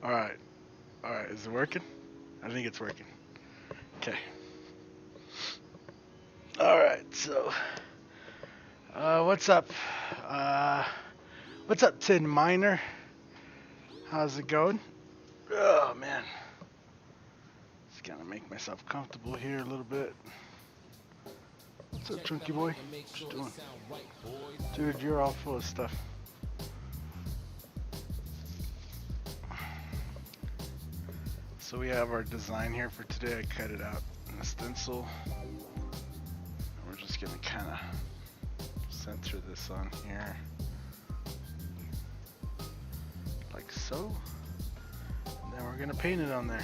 Alright. Alright, is it working? I think it's working. Okay. Alright, so what's up? Uh what's up, Tin Miner? How's it going? Oh man. Just gonna make myself comfortable here a little bit. What's up, Chunky Boy? What you doing? Dude, you're all full of stuff. So we have our design here for today. I cut it out in a stencil. We're just gonna kind of center this on here, like so. And then we're gonna paint it on there.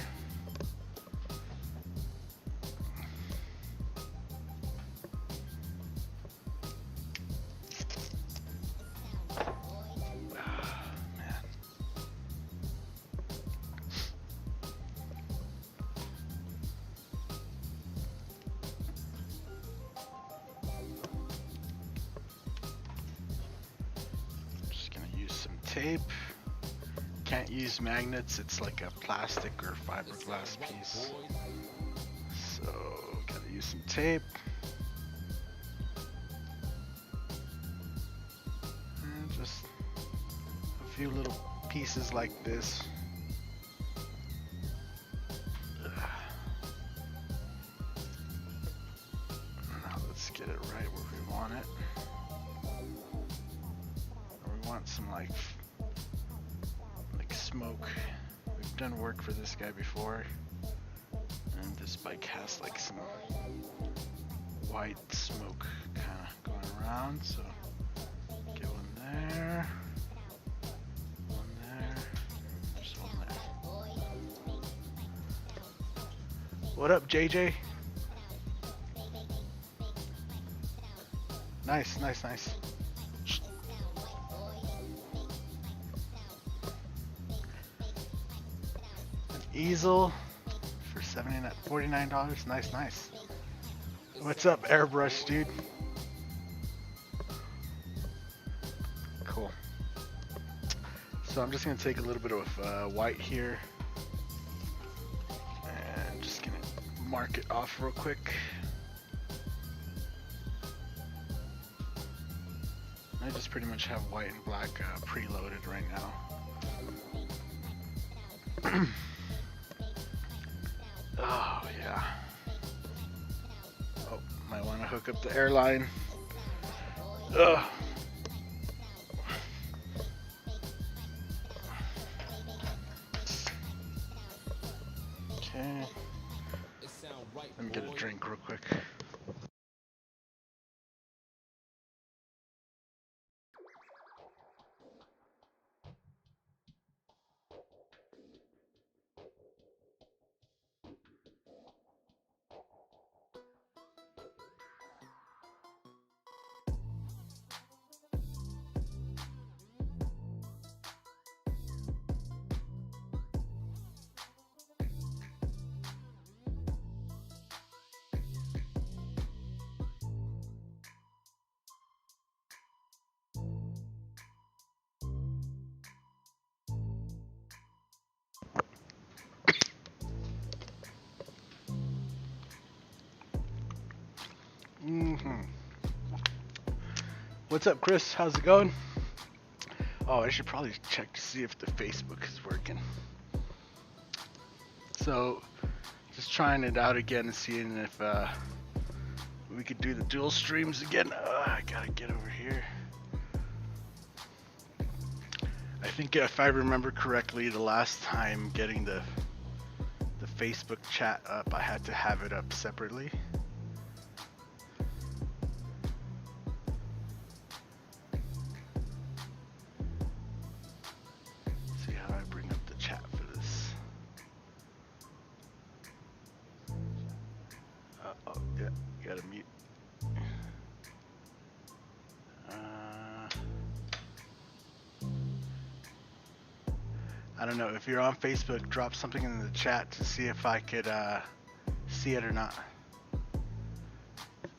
Tape. Can't use magnets, it's like a plastic or fiberglass piece. So, gotta use some tape. And just a few little pieces like this. Now let's get it right where we want it. We want some like smoke. We've done work for this guy before, and this bike has like some white smoke kind of going around, so get one there, just one there. What up, JJ? Nice. Easel for $49. Nice. What's up, Airbrush dude? Cool. So I'm just gonna take a little bit of white here and just gonna mark it off real quick. I just pretty much have white and black preloaded right now. Oh yeah. Oh, might want to hook up the airline. Ugh. Okay. Let me get a drink real quick. What's up, Chris? How's it going? Oh, I should probably check to see if the Facebook is working. So, just trying it out again and seeing if we could do the dual streams again. I gotta get over here. I think if I remember correctly, the last time getting the Facebook chat up, I had to have it up separately. See how I bring up the chat for this. Oh yeah, you gotta mute. I don't know, if you're on Facebook, drop something in the chat to see if I could see it or not.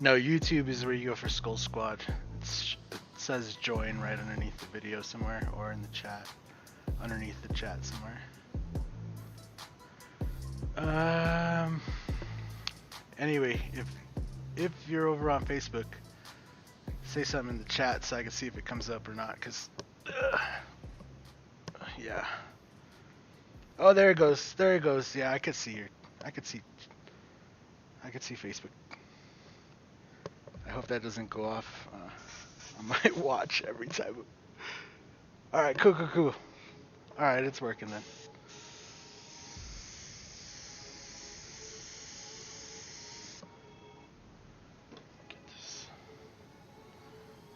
No, YouTube is where you go for Skull Squad. It says join right underneath the video somewhere, or in the chat, underneath the chat somewhere. Anyway, if you're over on Facebook, say something in the chat so I can see if it comes up or not. Cause, yeah. Oh, there it goes. There it goes. Yeah, I could see your. I could see Facebook. I hope that doesn't go off on my watch every time. All right, cool. All right, it's working then.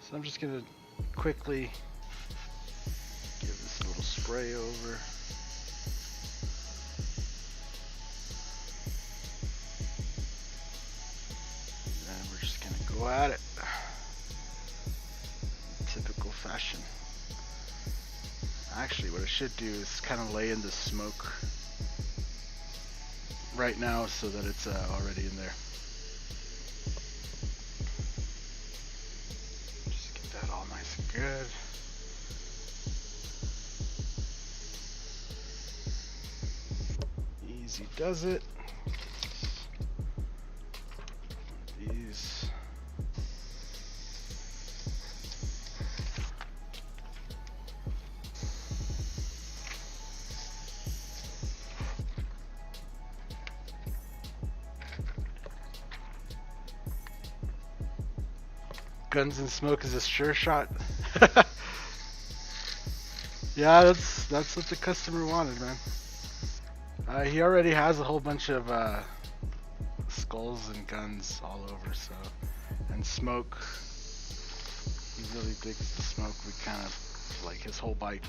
So I'm just gonna quickly give this little spray over. And we're just gonna go at it. Typical fashion. Actually, what I should do is kind of lay in the smoke right now so that it's already in there. Just get that all nice and good. Easy does it. These. Guns and smoke is a sure shot. Yeah, that's what the customer wanted, man. He already has a whole bunch of skulls and guns all over, so, and smoke. He really digs the smoke. We kind of like his whole bike.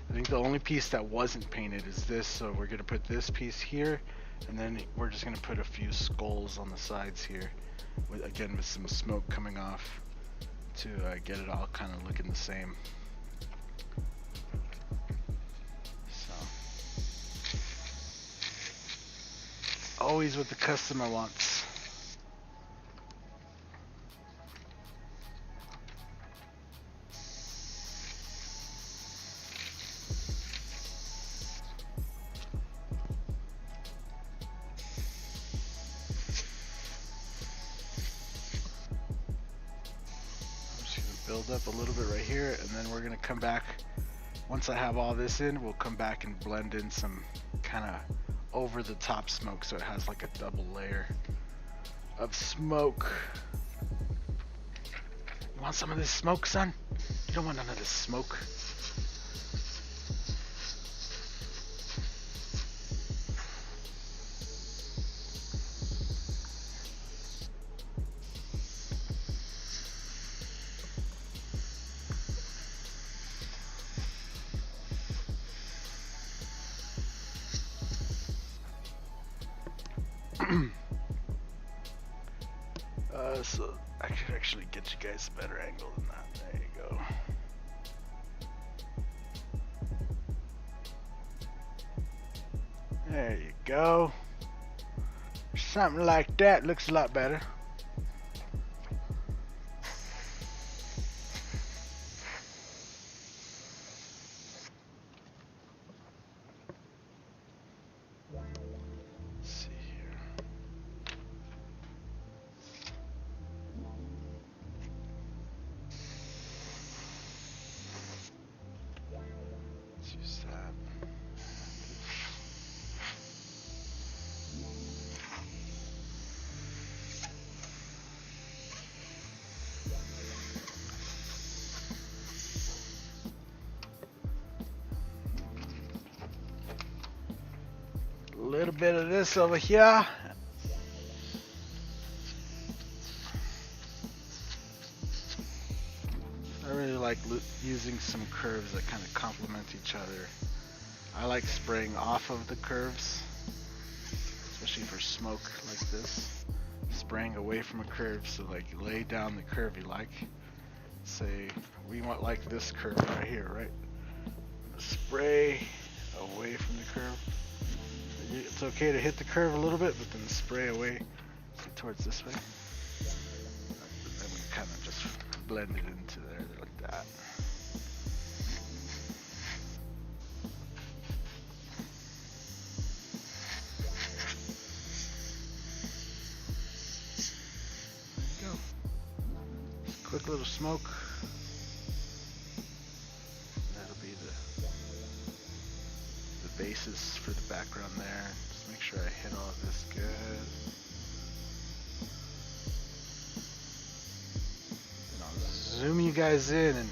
I think the only piece that wasn't painted is this, so we're gonna put this piece here, and then we're just gonna put a few skulls on the sides here, with some smoke coming off to get it all kind of looking the same. So, always what the customer wants. Build up a little bit right here, and then we're gonna come back. Once I have all this in, we'll come back and blend in some kind of over the top smoke so it has like a double layer of smoke. You want some of this smoke, son? You don't want none of this smoke. So I could actually get you guys a better angle than that. There you go. There you go. Something like that looks a lot better. A little bit of this over here. I really like using some curves that kind of complement each other. I like spraying off of the curves, especially for smoke like this. Spraying away from a curve, so like lay down the curve you like. Say we want like this curve right here, right? Spray away from the curve. It's okay to hit the curve a little bit, but then spray away towards this way. And then we kind of just blend it into there like that. quick little smoke. That'll be the basis for the background there. Just make sure I hit all of this good. And I'll zoom you guys in, and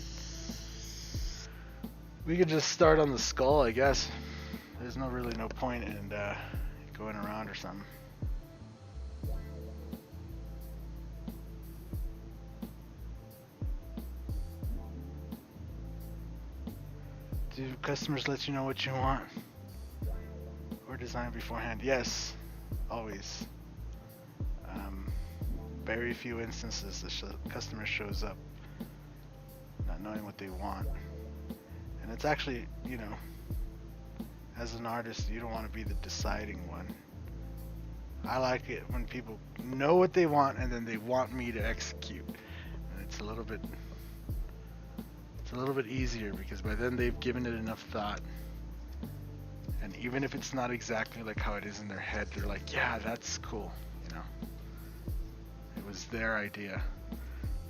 we could just start on the skull, I guess. There's really no point in going around or something. Do customers let you know what you want? Or design beforehand? Yes, always. Very few instances the customer shows up not knowing what they want. And it's actually, you know, as an artist, you don't want to be the deciding one. I like it when people know what they want and then they want me to execute. And it's a little bit easier because by then they've given it enough thought. And even if it's not exactly like how it is in their head, they're like, yeah, that's cool, you know. It was their idea.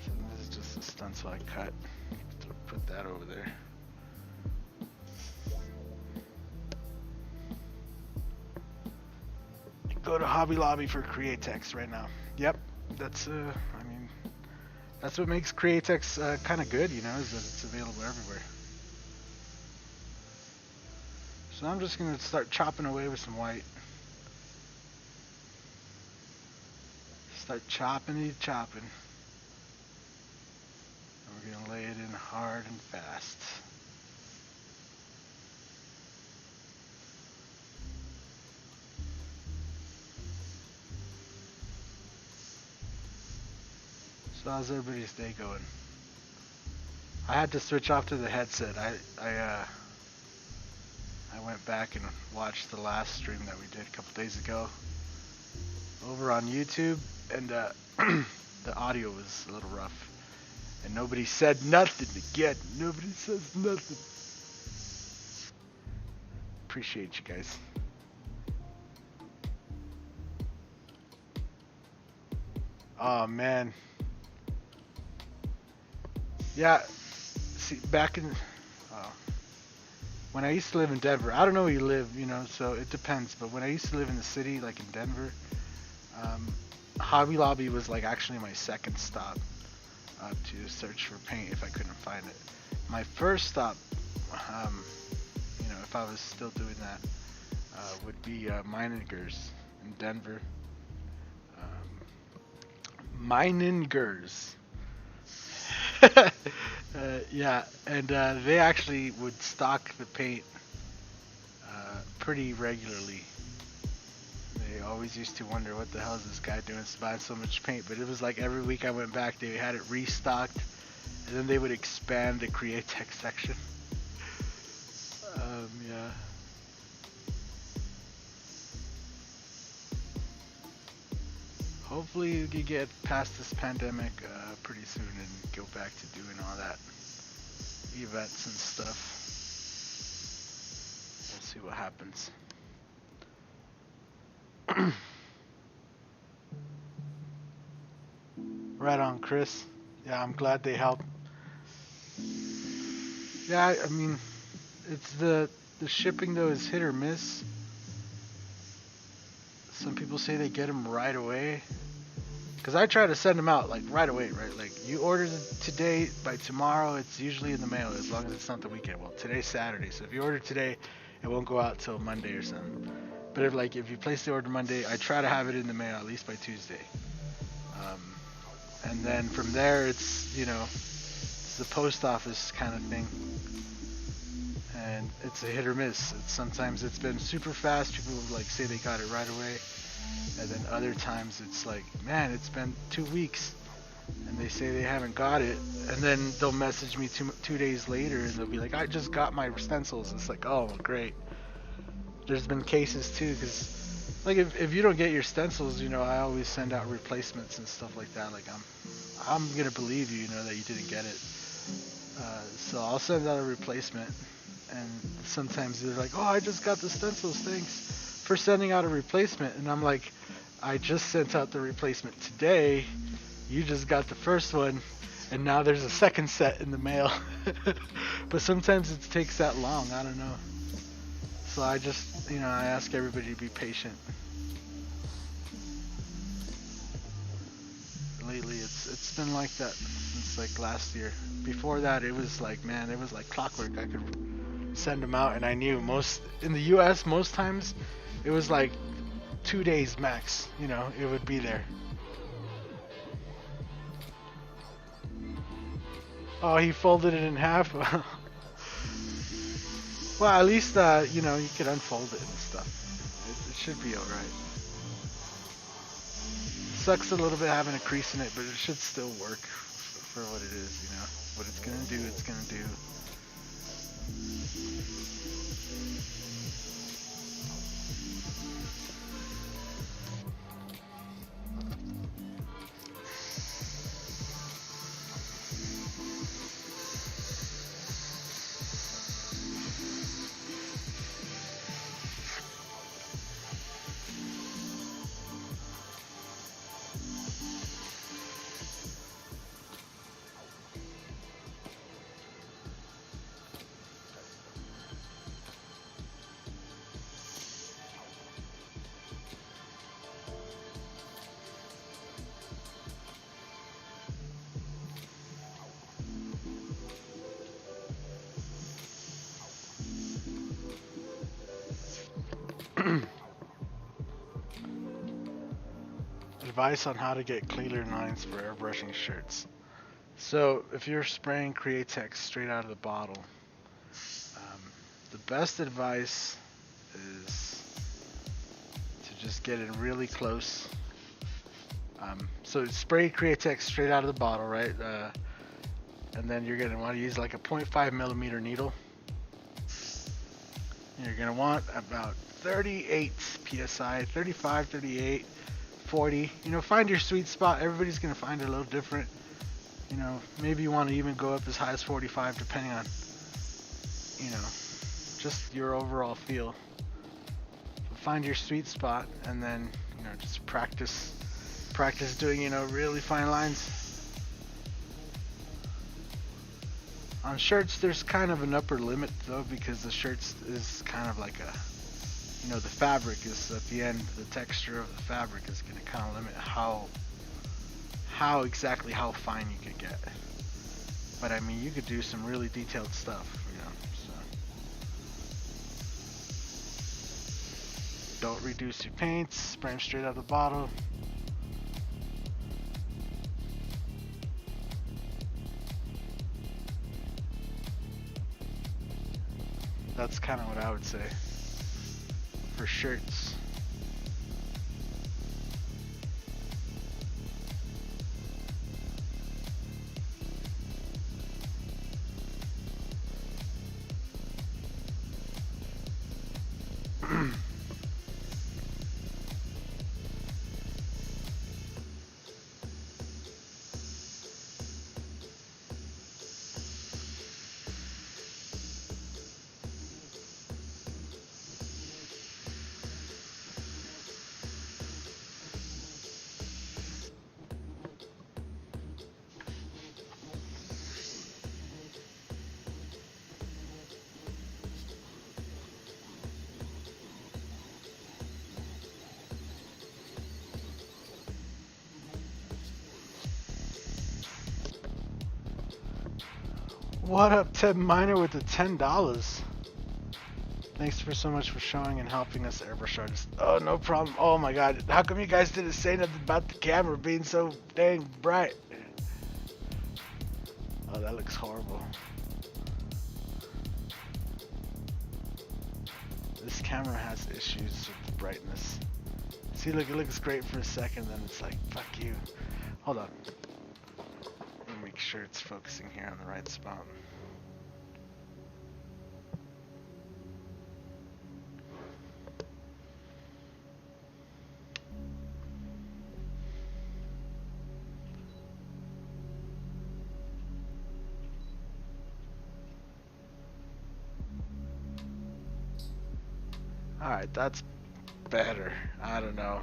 So this is just a stencil I cut. Put that over there. Go to Hobby Lobby for Createx right now. Yep, that's I mean, that's what makes Createx kind of good, you know, is that it's available everywhere. So I'm just gonna start chopping away with some white. Start chopping. And we're gonna lay it in hard and fast. So how's everybody's day going? I had to switch off to the headset. I went back and watched the last stream that we did a couple days ago over on YouTube, and the audio was a little rough, and nobody said nothing again. Nobody says nothing. Appreciate you guys. Oh man. Yeah, see, back in, when I used to live in Denver, I don't know where you live, you know, so it depends, but when I used to live in the city, like in Denver, Hobby Lobby was like actually my second stop to search for paint if I couldn't find it. My first stop, you know, if I was still doing that, would be Meiningers in Denver. Meiningers. Yeah, and they actually would stock the paint pretty regularly. They always used to wonder, what the hell is this guy doing buying so much paint? But it was like every week I went back, they had it restocked, and then they would expand the Createx section. Yeah. Hopefully we can get past this pandemic pretty soon and go back to doing all that events and stuff. We'll see what happens. Right on, Chris. Yeah, I'm glad they helped. Yeah, I mean, it's the shipping though is hit or miss. Some people say they get them right away. Because I try to send them out like right away, right? Like you ordered it today, by tomorrow it's usually in the mail as long as it's not the weekend. Well, today's Saturday, so if you order today, it won't go out till Monday or something. But if you place the order Monday, I try to have it in the mail at least by Tuesday. And then from there, it's, you know, it's the post office kind of thing. And it's a hit or miss. Sometimes it's been super fast. People will like say they got it right away. And then other times it's like, man, it's been 2 weeks. And they say they haven't got it. And then they'll message me 2 days later and they'll be like, I just got my stencils. It's like, oh, great. There's been cases too, because like if you don't get your stencils, you know, I always send out replacements and stuff like that. Like I'm gonna believe you, you know, that you didn't get it. So I'll send out a replacement, and sometimes they're like, oh, I just got the stencils, thanks for sending out a replacement. And I'm like, I just sent out the replacement today. You just got the first one, And now there's a second set in the mail. But sometimes it takes that long, I don't know. So I just, I ask everybody to be patient. Lately it's been like that since like last year. Before that it was like, man, it was like clockwork. I could send them out and I knew most in the US most times it was like 2 days max, it would be there. Oh, he folded it in half. Well, at least you could unfold it and stuff. It should be all right. Sucks a little bit having a crease in it, but it should still work for what it is, What it's gonna do, it's gonna do. Advice on how to get cleaner lines for airbrushing shirts. So if you're spraying Createx straight out of the bottle, the best advice is to just get it really close. So spray Createx straight out of the bottle, right? And then you're going to want to use like a 0.5 millimeter needle. You're going to want about 38 psi, 35, 38, 40. Find your sweet spot. Everybody's going to find it a little different. Maybe you want to even go up as high as 45 depending on, just your overall feel. Find your sweet spot and then, just practice doing, really fine lines. On shirts, there's kind of an upper limit though, because the shirts is kind of like the fabric is at the end, the texture of the fabric is going to kind of limit how exactly how fine you could get. But I mean, you could do some really detailed stuff, so. Don't reduce your paints, spray them straight out of the bottle. That's kind of what I would say for shirts. What up, Ted Miner with the $10? Thanks for so much for showing and helping us, Airbrush artists. Oh, no problem. Oh my god, how come you guys didn't say nothing about the camera being so dang bright? Oh, that looks horrible. This camera has issues with brightness. See, look, it looks great for a second, then it's like, fuck you. Hold on. Let me make sure it's focusing here on the right spot. Alright, that's better. I don't know.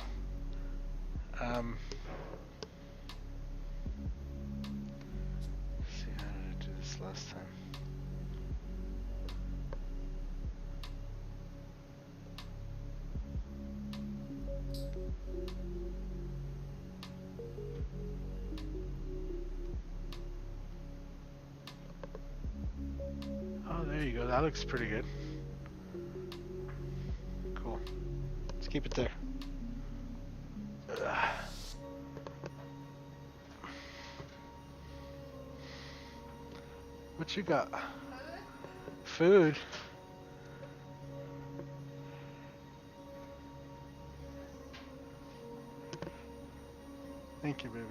last time. Oh, there you go. That looks pretty good. Cool. Let's keep it there. What you got? Food. Thank you, baby.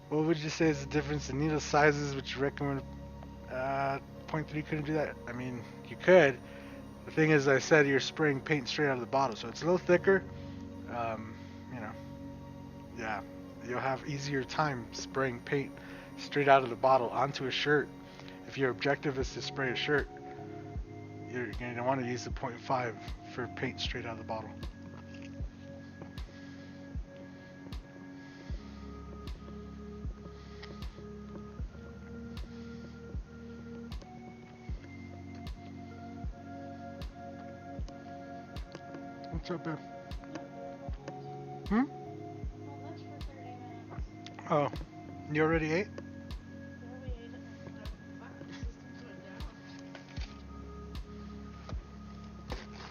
What would you say is the difference in needle sizes? Would you recommend 0.3 couldn't do that? I mean, you could. The thing is, I said you're spraying paint straight out of the bottle, so it's a little thicker. You know, yeah, you'll have easier time spraying paint straight out of the bottle onto a shirt. If your objective is to spray a shirt, you're going to want to use the 0.5 for paint straight out of the bottle. What's up, babe? Oh, you already ate?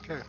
Okay.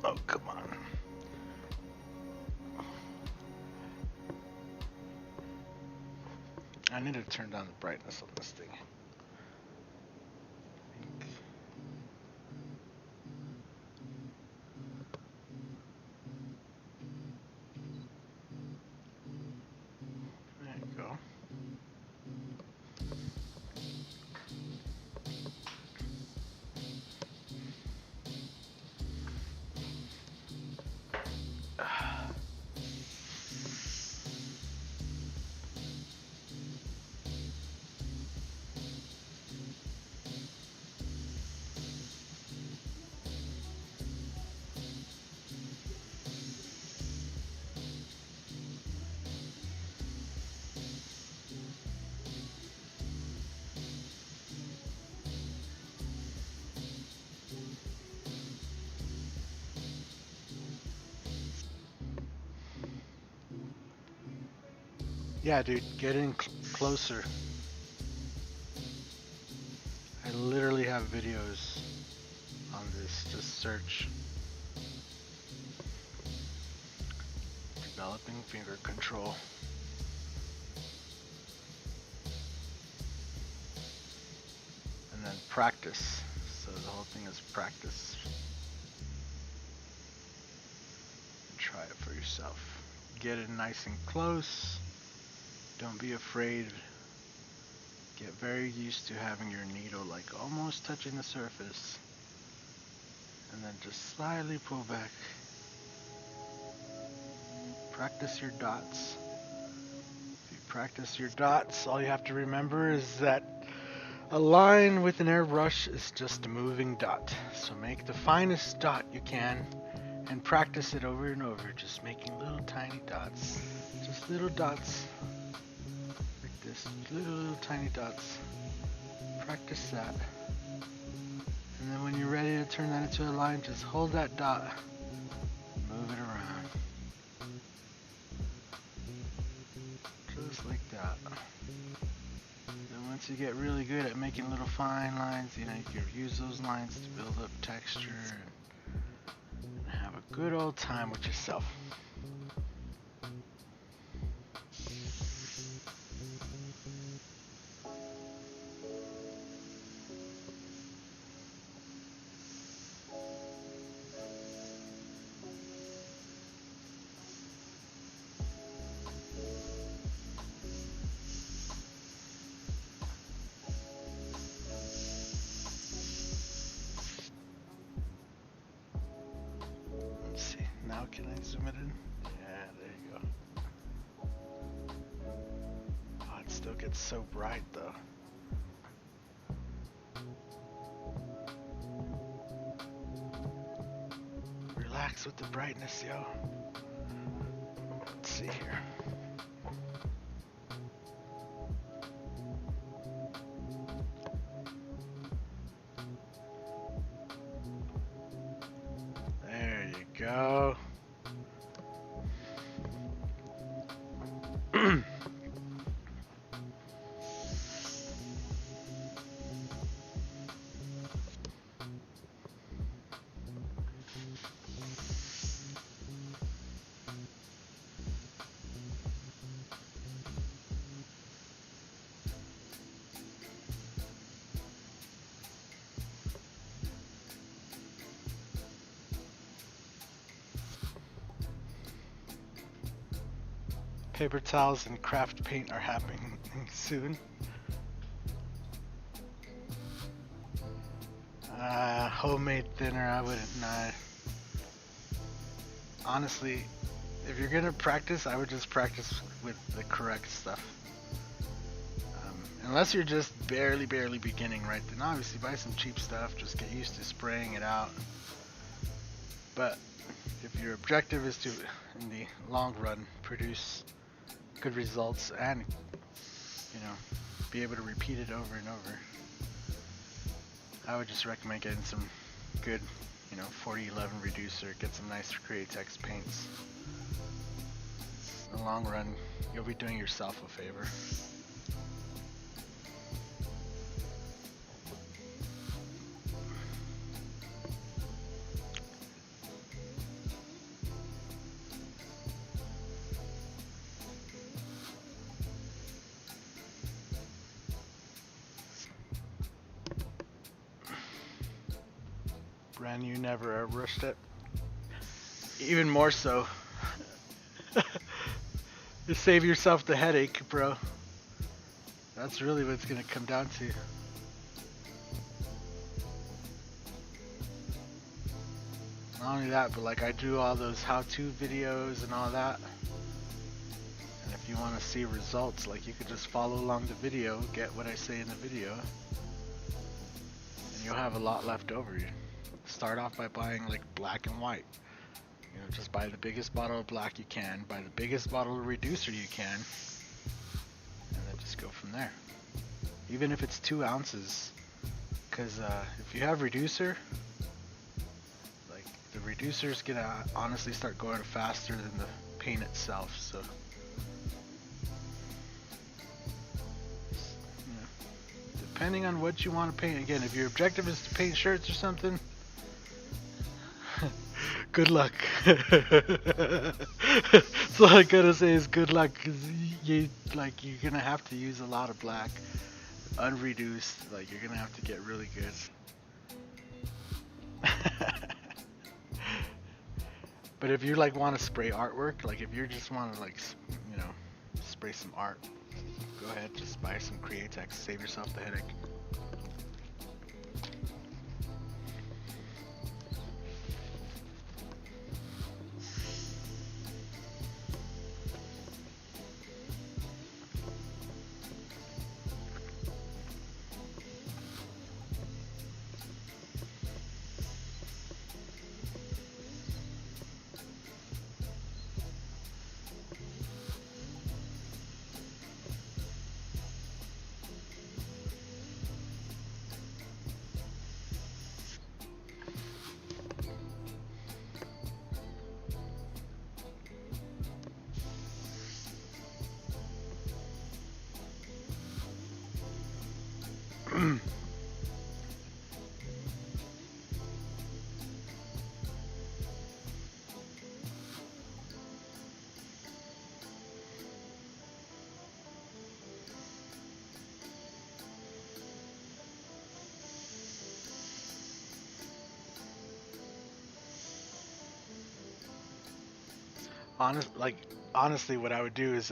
Oh, come on. I need to turn down the brightness on this thing. There you go. Yeah, dude, get in closer. I literally have videos on this. Just search developing finger control. And then practice. So the whole thing is practice. Try it for yourself. Get it nice and close. Don't be afraid. Get very used to having your needle like almost touching the surface. And then just slightly pull back. Practice your dots. If you practice your dots, all you have to remember is that a line with an airbrush is just a moving dot. So make the finest dot you can and practice it over and over, just making little tiny dots. Just little dots. Like this. Little tiny dots. Practice that. And then when you're ready to turn that into a line, just hold that dot. Move it around. Just like that. Then once you get really good at making little fine lines, you know, you can use those lines to build up texture and have a good old time with yourself. Now can I zoom it in? Yeah, there you go. Oh, it still gets so bright though. Relax with the brightness, yo. Let's see here. There you go. Paper towels and craft paint are happening soon. Homemade thinner, I wouldn't. Nah. Honestly, if you're gonna practice, I would just practice with the correct stuff. Unless you're just barely beginning, right? Then obviously buy some cheap stuff. Just get used to spraying it out. But if your objective is to, in the long run, produce good results and, you know, be able to repeat it over and over, I would just recommend getting some good, you know, 4011 reducer, get some nice Createx paints. In the long run, you'll be doing yourself a favor. Brand new, never airbrushed it. Even more so. You save yourself the headache, bro. That's really what it's gonna come down to. Not only that, but like I do all those how-to videos and all that. And if you want to see results, like you could just follow along the video, get what I say in the video, and you'll have a lot left over. Start off by buying like black and white. You know, just buy the biggest bottle of black you can, buy the biggest bottle of reducer you can, and then just go from there. Even if it's 2 ounces, because if you have reducer, like the reducer is gonna honestly start going faster than the paint itself. So, you know, depending on what you want to paint. Again, if your objective is to paint shirts or something, good luck. So all I gotta say is good luck, because you're gonna have to use a lot of black, unreduced. Like you're gonna have to get really good. But if you like want to spray artwork, like if you just want to like, you know, spray some art, go ahead, just buy some Createx, save yourself the headache. Honestly, what I would do is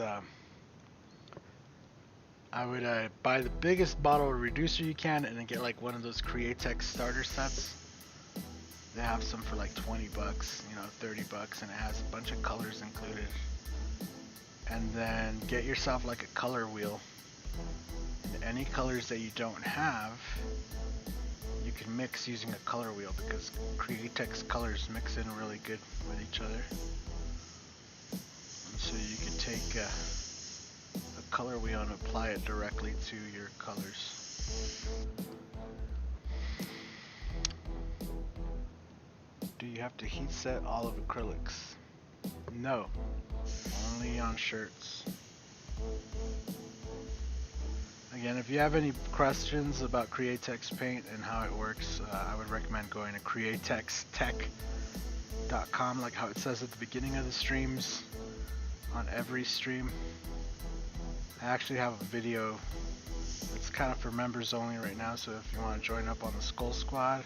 I would buy the biggest bottle of reducer you can, and then get like one of those Createx starter sets. They have some for like 20 bucks, 30 bucks, and it has a bunch of colors included. And then get yourself like a color wheel. And any colors that you don't have, you can mix using a color wheel, because Createx colors mix in really good with each other. And so you can take a color wheel and apply it directly to your colors. Do you have to heat set all of acrylics? No, only on shirts. Again, if you have any questions about Createx paint and how it works, I would recommend going to creatextech.com, like how it says at the beginning of the streams, on every stream. I actually have a video that's kind of for members only right now, so if you want to join up on the Skull Squad,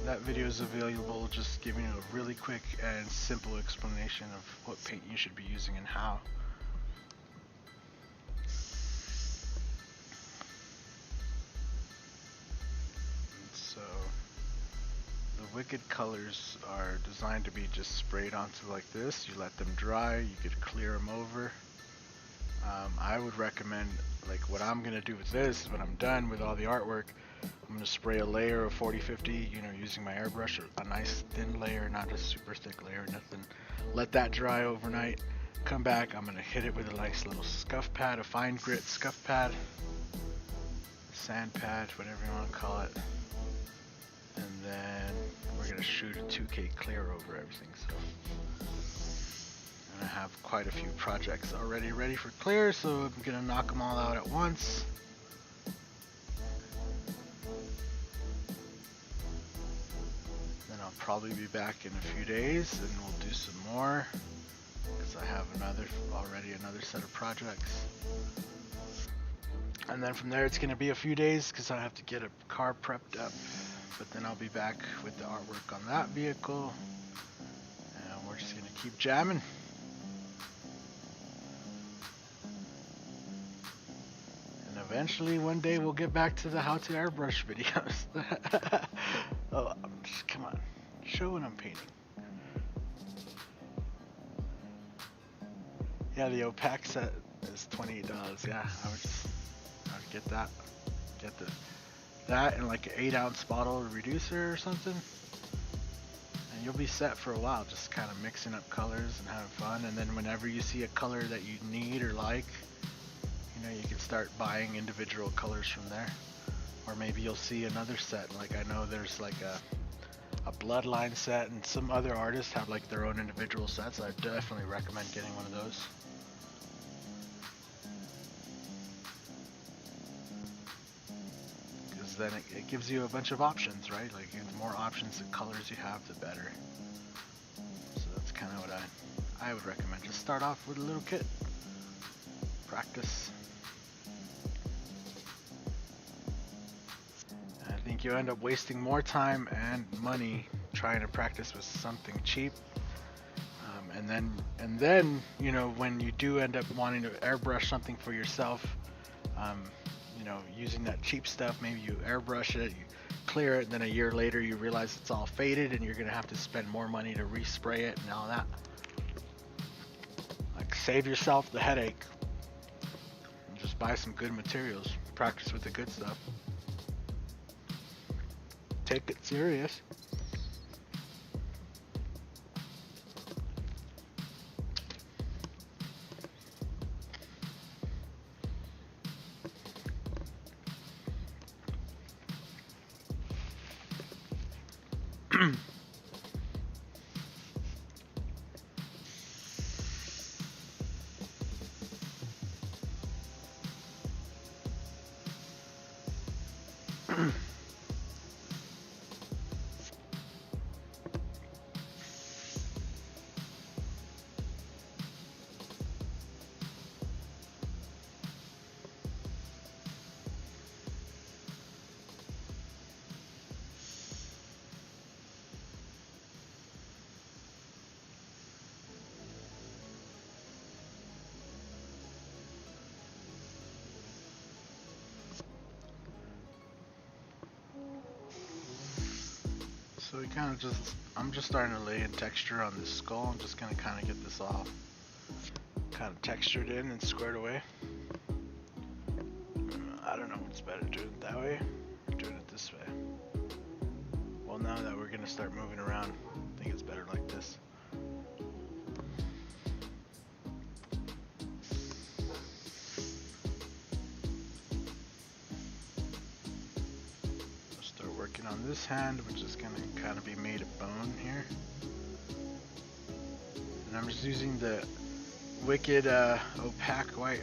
that video is available, just giving you a really quick and simple explanation of what paint you should be using and how. So the Wicked colors are designed to be just sprayed onto like this. You let them dry, you could clear them over. I would recommend, like what I'm going to do with this, when I'm done with all the artwork, I'm going to spray a layer of 40/50, using my airbrush, a nice thin layer, not a super thick layer, nothing. Let that dry overnight. Come back, I'm going to hit it with a nice little scuff pad, a fine grit scuff pad, sand pad, whatever you want to call it. And then we're going to shoot a 2K clear over everything. So. I have quite a few projects already ready for clear, so I'm going to knock them all out at once. Then I'll probably be back in a few days and we'll do some more, because I have another set of projects. And then from there it's going to be a few days because I have to get a car prepped up, but then I'll be back with the artwork on that vehicle, and we're just going to keep jamming. Eventually, one day, we'll get back to the how to airbrush videos. Oh, come on. Show what I'm painting. Yeah, the opaque set is $28. Yeah, I would get that. Get that and like an 8-ounce bottle of reducer or something. And you'll be set for a while, just kind of mixing up colors and having fun. And then whenever you see a color that you need or like, you can start buying individual colors from there. Or maybe you'll see another set. Like I know there's like a bloodline set, and some other artists have like their own individual sets. I definitely recommend getting one of those. Because then it gives you a bunch of options, right? Like the more options and colors you have, the better. So that's kind of what I would recommend. Just start off with a little kit. Practice. I think you end up wasting more time and money trying to practice with something cheap, and then when you do end up wanting to airbrush something for yourself, using that cheap stuff, maybe you airbrush it, you clear it, and then a year later you realize it's all faded and you're gonna have to spend more money to respray it and all that. Like, save yourself the headache and just buy some good materials, practice with the good stuff. Take it serious. So we kind of just, I'm just starting to lay in texture on this skull. I'm just gonna kind of get this all kind of textured in and squared away. I don't know what's better, doing it that way or doing it this way. Well, now that we're gonna start moving around, I think it's better like this. Start working on this hand, which is gonna kind of be made of bone here. And I'm just using the Wicked opaque white.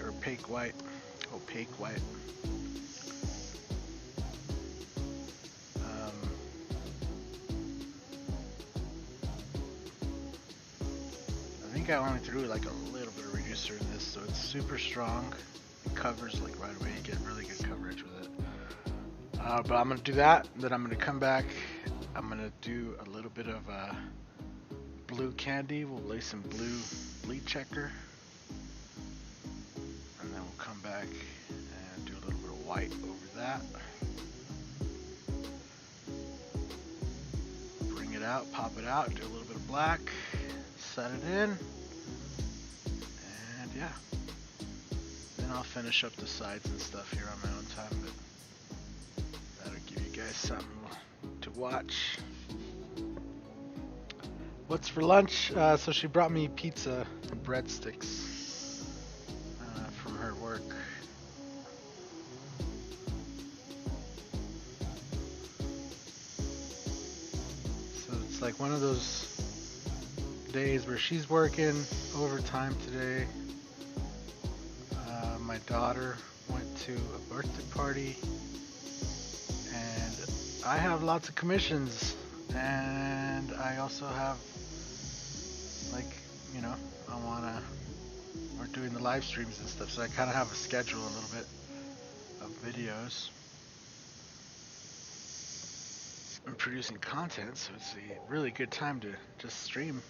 I think I only threw like a little bit of reducer in this, so it's super strong. It covers like right away. You get really good coverage with it. But I'm gonna do that. Then I'm gonna come back. I'm gonna do a little bit of blue candy. We'll lay some blue bleed checker. And then we'll come back and do a little bit of white over that. Bring it out, pop it out, do a little bit of black, set it in, and yeah. Then I'll finish up the sides and stuff here on my own time, but that'll give you guys something to watch. What's for lunch? So she brought me pizza and breadsticks. From her work. So it's like one of those days where she's working overtime today. My daughter went to a birthday party, and I have lots of commissions, and I also have, like, you know, we're doing the live streams and stuff, so I kind of have a schedule a little bit of videos. I'm producing content, so it's a really good time to just stream,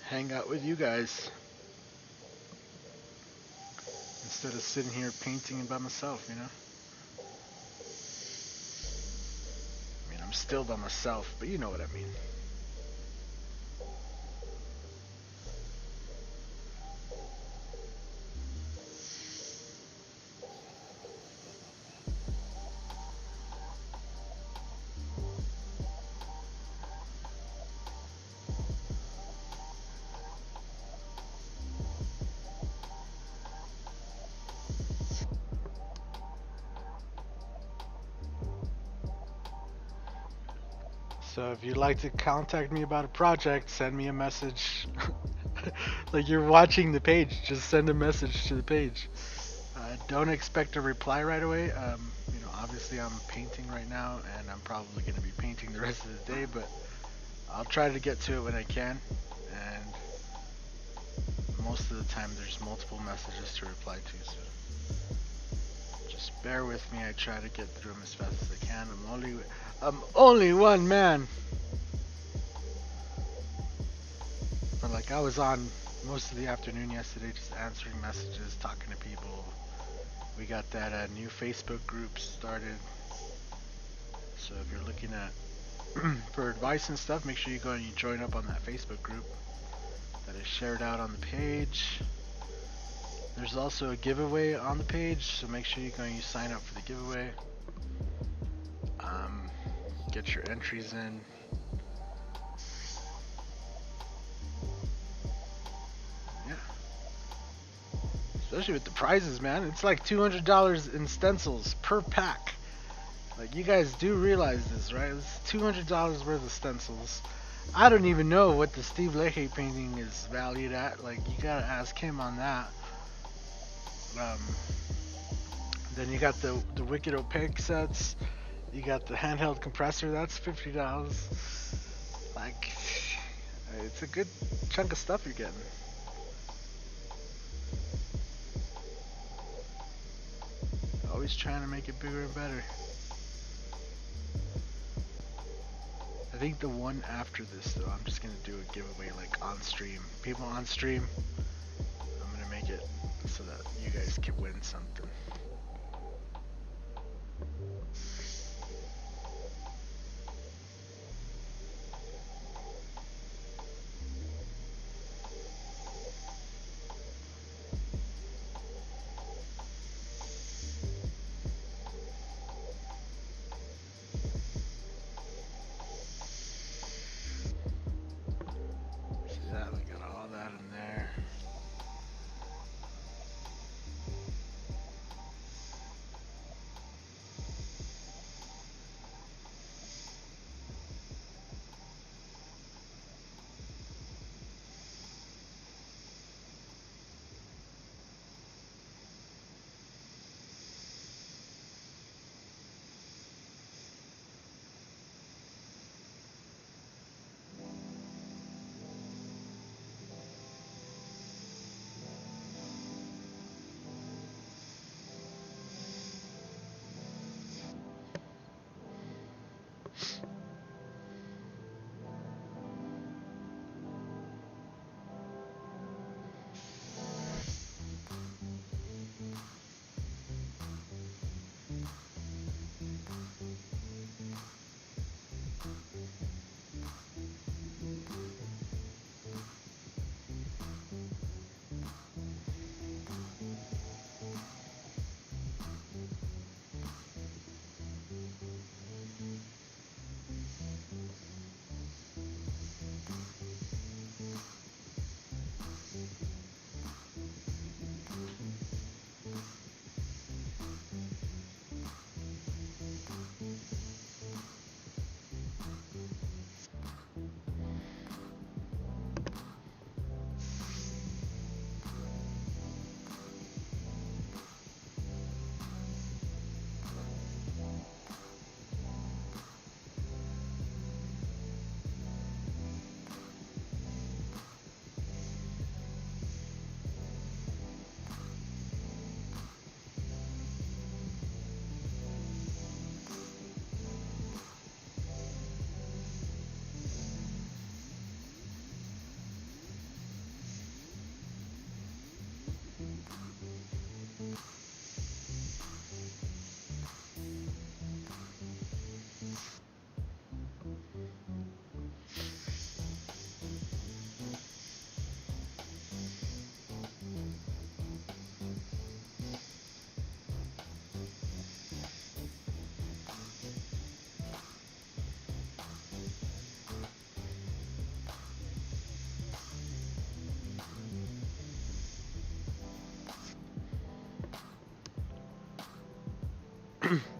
hang out with you guys, instead of sitting here painting by myself, you know? I mean, I'm still by myself, but you know what I mean. So if you'd like to contact me about a project, send me a message. Like you're watching the page, just send a message to the page. Don't expect a reply right away. You know, obviously I'm painting right now, and I'm probably going to be painting the rest of the day, but I'll try to get to it when I can. And most of the time there's multiple messages to reply to, so just bear with me. I try to get through them as fast as I can. I'm only one man. But like, I was on most of the afternoon yesterday just answering messages, talking to people. We got that new Facebook group started. So if you're looking at for advice and stuff, make sure you go and you join up on that Facebook group that is shared out on the page. There's also a giveaway on the page, so make sure you go and you sign up for the giveaway. Get your entries in. Yeah. Especially with the prizes, man. It's like $200 in stencils per pack. Like, you guys do realize this, right? It's $200 worth of stencils. I don't even know what the Steve Leahy painting is valued at. Like, you gotta ask him on that. Then you got the Wicked Opaque sets. You got the handheld compressor, that's $50. Like, it's a good chunk of stuff you're getting. Always trying to make it bigger and better. I think the one after this, though, I'm just gonna do a giveaway like on stream. People on stream, I'm gonna make it so that you guys can win something.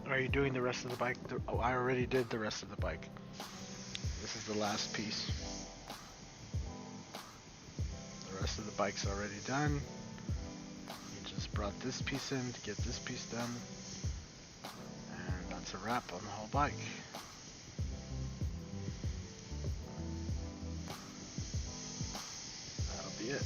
Are you doing the rest of the bike? Oh, I already did the rest of the bike. This is the last piece. The rest of the bike's already done. We just brought this piece in to get this piece done. And that's a wrap on the whole bike. That'll be it.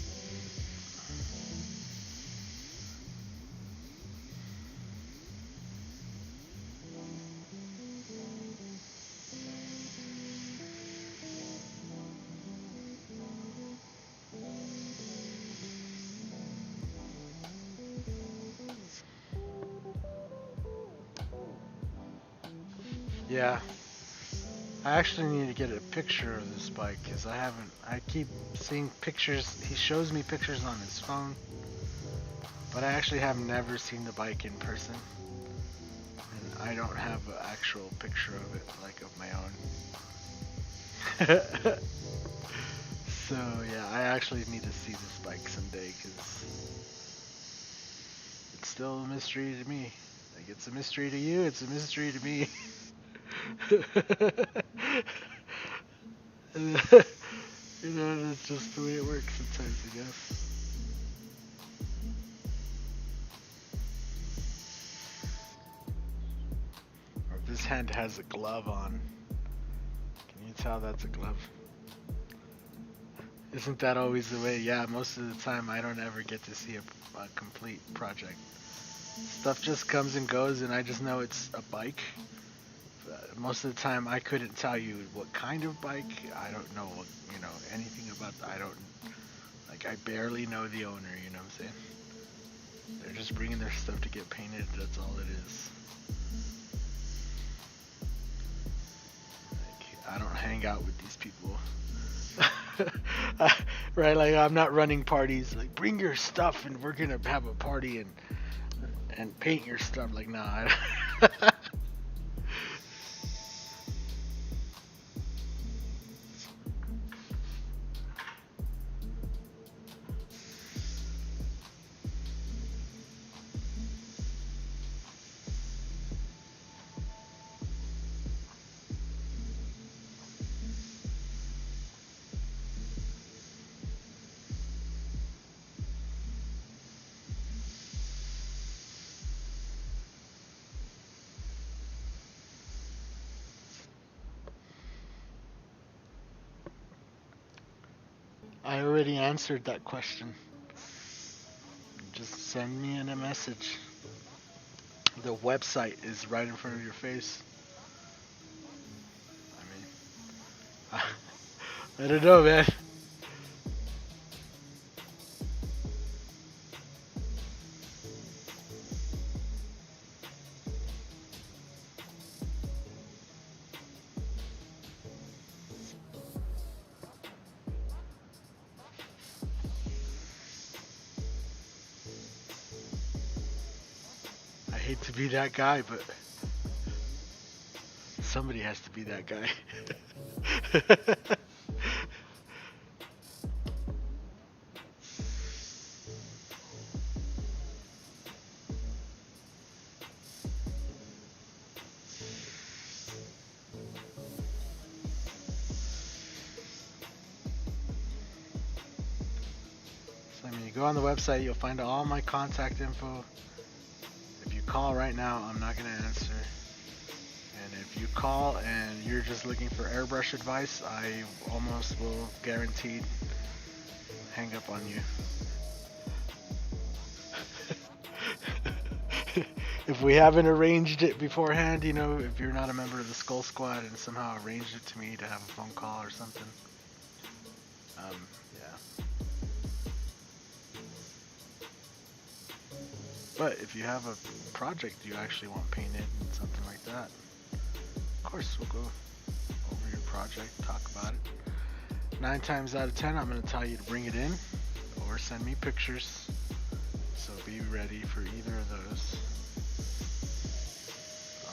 Yeah, I actually need to get a picture of this bike because I keep seeing pictures. He shows me pictures on his phone, but I actually have never seen the bike in person. And I don't have an actual picture of it, like of my own. So yeah, I actually need to see this bike someday because it's still a mystery to me. Like, it's a mystery to you, it's a mystery to me. You know, that's just the way it works sometimes, I guess. Or this hand has a glove on. Can you tell that's a glove? Isn't that always the way? Yeah, most of the time I don't ever get to see a complete project. Stuff just comes and goes and I just know it's a bike. Most of the time I couldn't tell you what kind of bike. I don't know what, anything about I barely know the owner, you know what I'm saying? They're just bringing their stuff to get painted, that's all it is. I don't hang out with these people. Right, like I'm not running parties like bring your stuff and we're gonna have a party and paint your stuff. Like, nah. I already answered that question. Just send me in a message. The website is right in front of your face. I mean, I don't know, man. I hate to be that guy, but somebody has to be that guy. So, I mean, you go on the website, you'll find all my contact info. If you call right now, I'm not going to answer. And if you call and you're just looking for airbrush advice, I almost will guaranteed hang up on you. If we haven't arranged it beforehand, if you're not a member of the Skull Squad and somehow arranged it to me to have a phone call or something, yeah. But if you have a project you actually want painted and something like that, of course we'll go over your project, talk about it. 9 times out of 10, I'm going to tell you to bring it in or send me pictures. So be ready for either of those.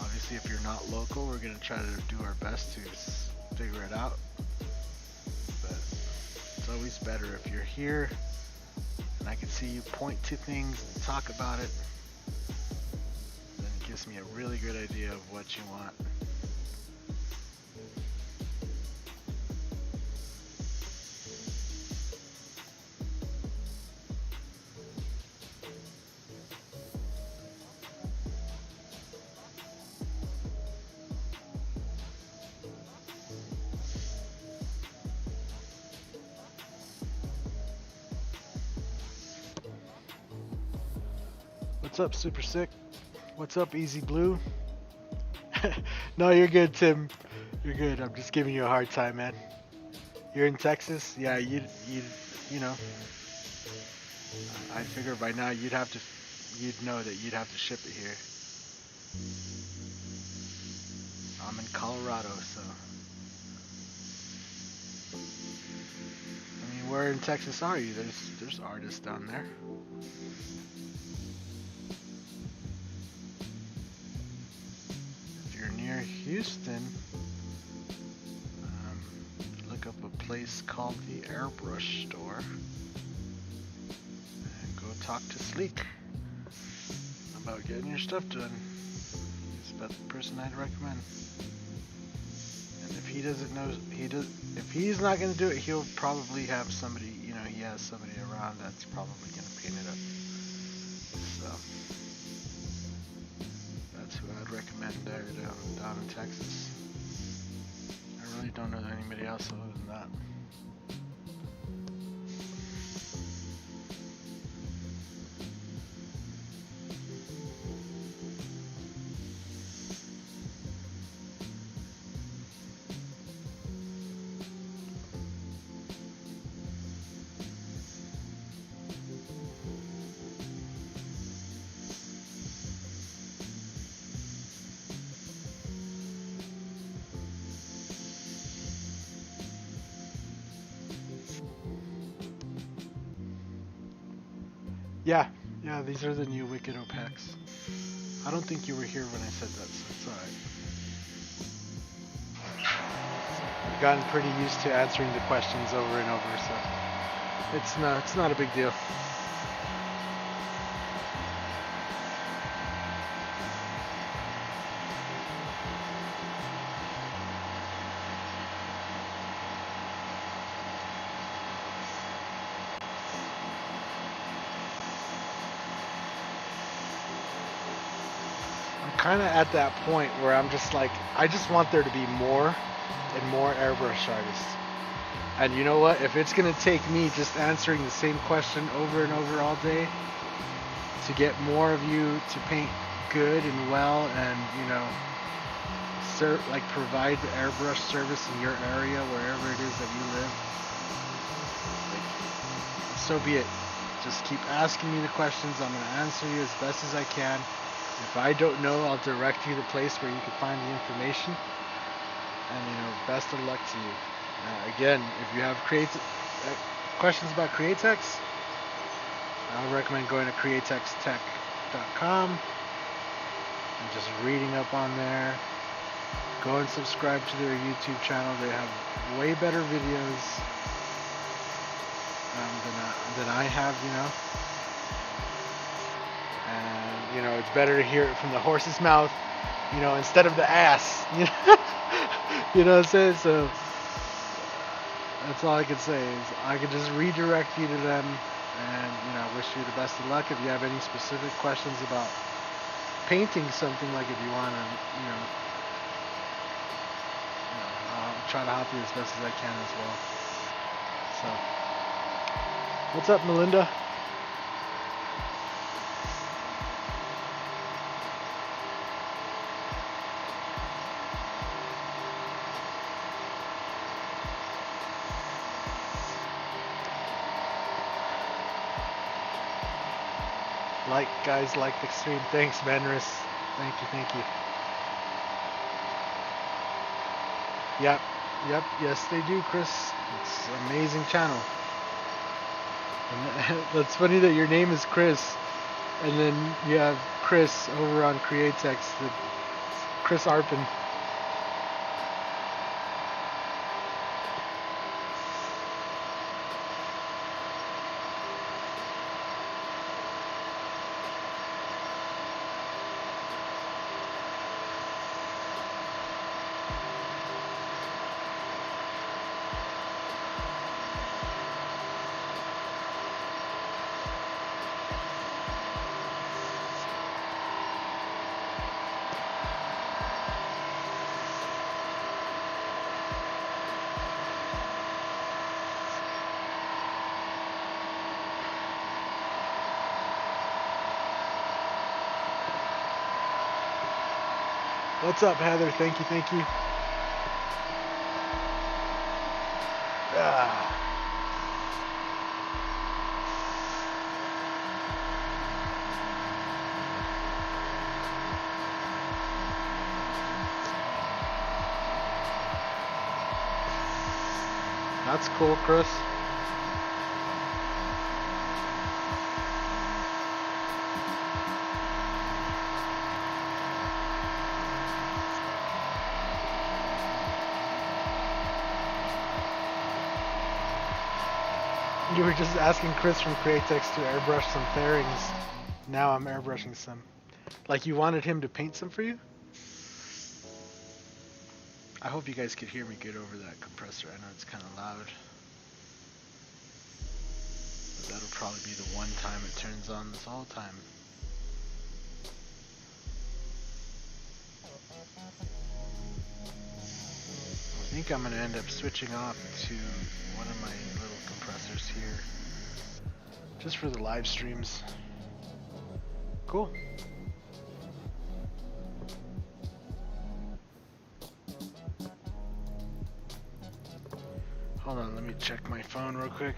Obviously, if you're not local, we're going to try to do our best to figure it out. But it's always better if you're here and I can see you point to things, talk about it. Then it gives me a really good idea of what you want. What's up, Super Sick? What's up, Easy Blue? No, you're good, Tim. You're good. I'm just giving you a hard time, man. You're in Texas? Yeah, you know. I figure by now you'd know that you'd have to ship it here. I'm in Colorado, so. I mean, where in Texas are you? There's artists down there. Near Houston, look up a place called the Airbrush store and go talk to Sleek about getting your stuff done. He's about the person I'd recommend. And if he doesn't know, if he's not going to do it, he'll probably have somebody, you know, he has somebody around that's probably going to paint it up. So that's who I'd recommend there down in Texas. I really don't know anybody else other than that. Yeah, these are the new Wicked Opaques. I don't think you were here when I said that, so it's alright. I've gotten pretty used to answering the questions over and over, so it's not a big deal. Kind of at that point where I'm just like, I just want there to be more and more airbrush artists. And you know what? If it's going to take me just answering the same question over and over all day to get more of you to paint good and well and, you know, provide the airbrush service in your area, wherever it is that you live, like, so be it. Just keep asking me the questions. I'm going to answer you as best as I can. If I don't know, I'll direct you to the place where you can find the information. And, you know, best of luck to you. Again, if you have questions about Createx, I would recommend going to creatextech.com and just reading up on there. Go and subscribe to their YouTube channel. They have way better videos than I have, you know. And, you know, it's better to hear it from the horse's mouth, you know, instead of the ass. You know what I'm saying? So that's all I can say is I could just redirect you to them, and, you know, wish you the best of luck. If you have any specific questions about painting something, like if you want to, you know, I'll try to help you as best as I can as well. So, what's up, Melinda? Guys like the stream. Thanks, Benris. Thank you. Yep, yes they do, Chris. It's an amazing channel. And that's funny that your name is Chris, and then you have Chris over on Createx, Chris Arpin. What's up, Heather? Thank you, thank you. Ah. That's cool, Chris. You were just asking Chris from Createx to airbrush some fairings. Now I'm airbrushing some. Like you wanted him to paint some for you? I hope you guys could hear me good over that compressor. I know it's kind of loud. But that'll probably be the one time it turns on this whole time. I think I'm going to end up switching off to one of my little compressors here. Just for the live streams. Cool. Hold on, let me check my phone real quick.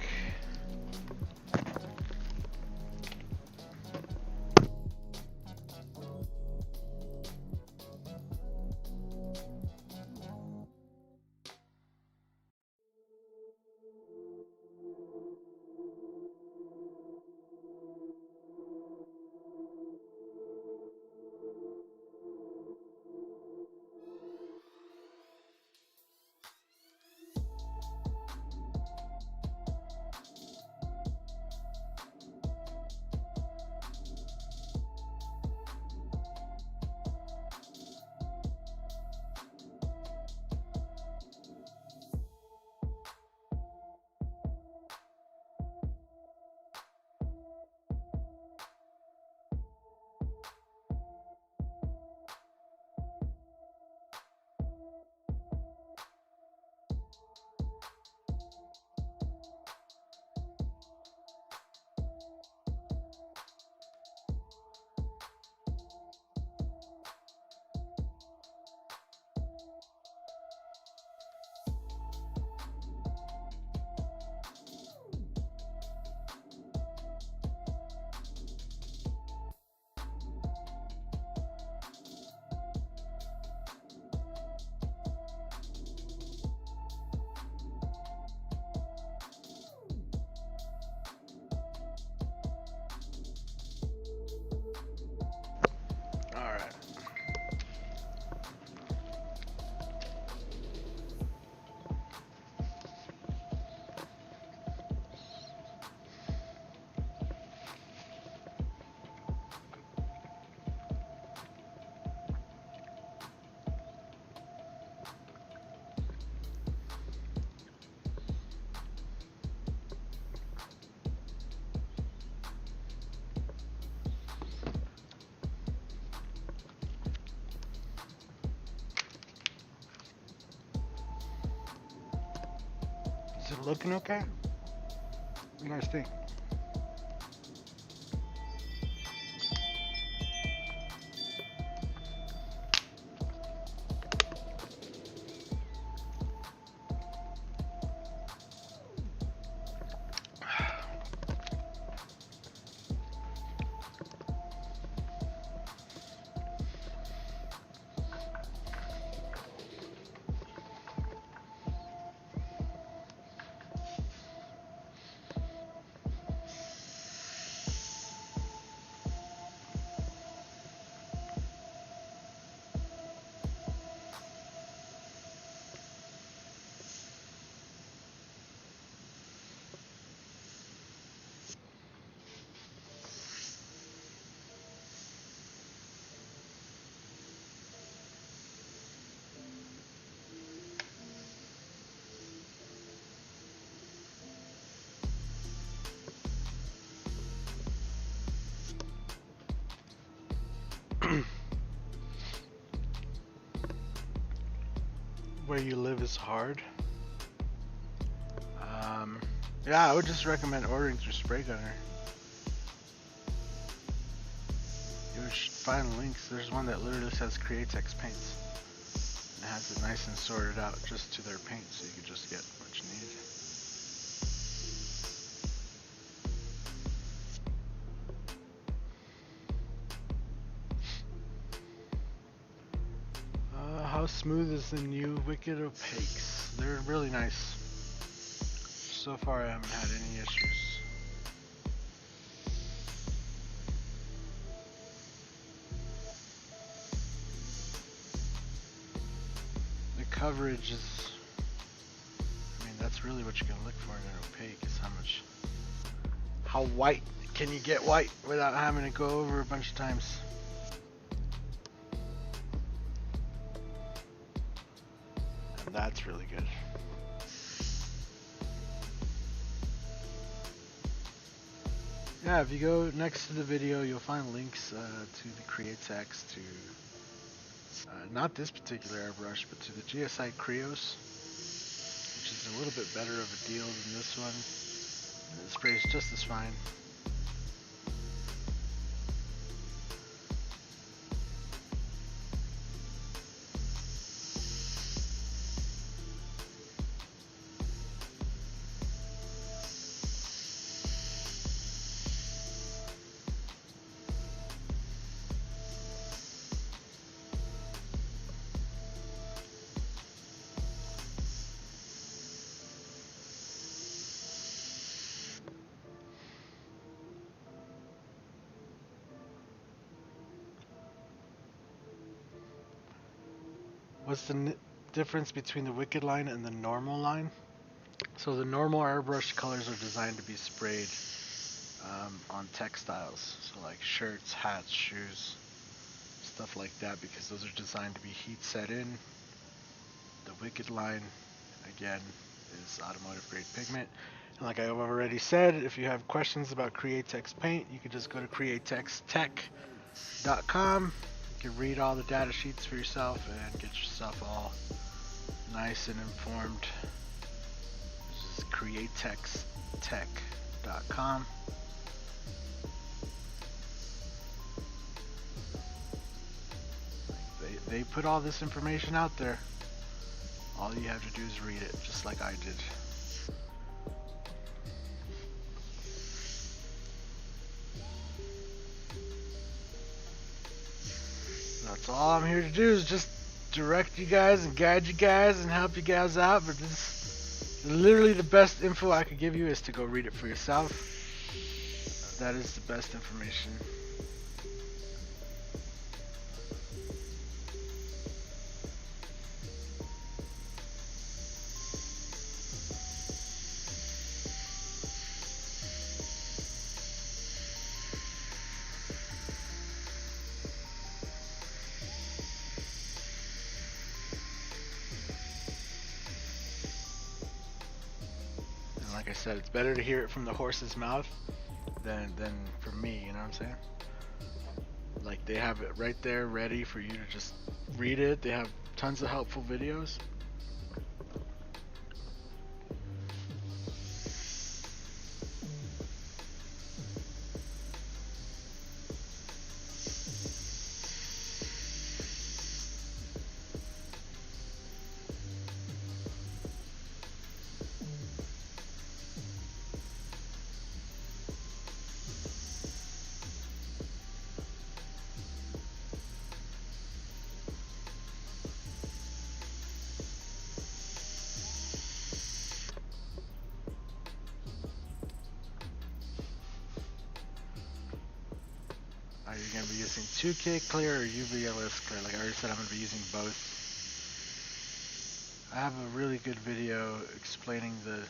Is it looking okay? What do you guys think? Where you live is hard. Yeah, I would just recommend ordering through Spray Gunner. It you should find links. There's one that literally says Createx paints. It has it nice and sorted out just to their paint, so you can just get what you need. How smooth is the new Wicked Opaques? They're really nice. So far I haven't had any issues. The coverage is, I mean, that's really what you're gonna look for in an opaque, is how white can you get white without having to go over a bunch of times. And that's really good. Yeah, if you go next to the video, you'll find links to the Createx, to not this particular airbrush, but to the GSI Creos, which is a little bit better of a deal than this one. It sprays just as fine. What's the difference between the Wicked line and the normal line? So the normal airbrush colors are designed to be sprayed on textiles, so like shirts, hats, shoes, stuff like that, because those are designed to be heat set in. The Wicked line, again, is automotive grade pigment. And like I've already said, if you have questions about Createx paint, you can just go to creatextech.com. You can read all the data sheets for yourself and get yourself all nice and informed. This is creatextech.com. They put all this information out there. All you have to do is read it, just like I did. That's all I'm here to do, is just direct you guys and guide you guys and help you guys out. But this is literally the best info I could give you, is to go read it for yourself. That is the best information. Like I said, it's better to hear it from the horse's mouth than from me, you know what I'm saying? Like, they have it right there ready for you to just read it. They have tons of helpful videos. You're going to be using 2K clear or UV-LS clear. Like I already said, I'm going to be using both. I have a really good video explaining the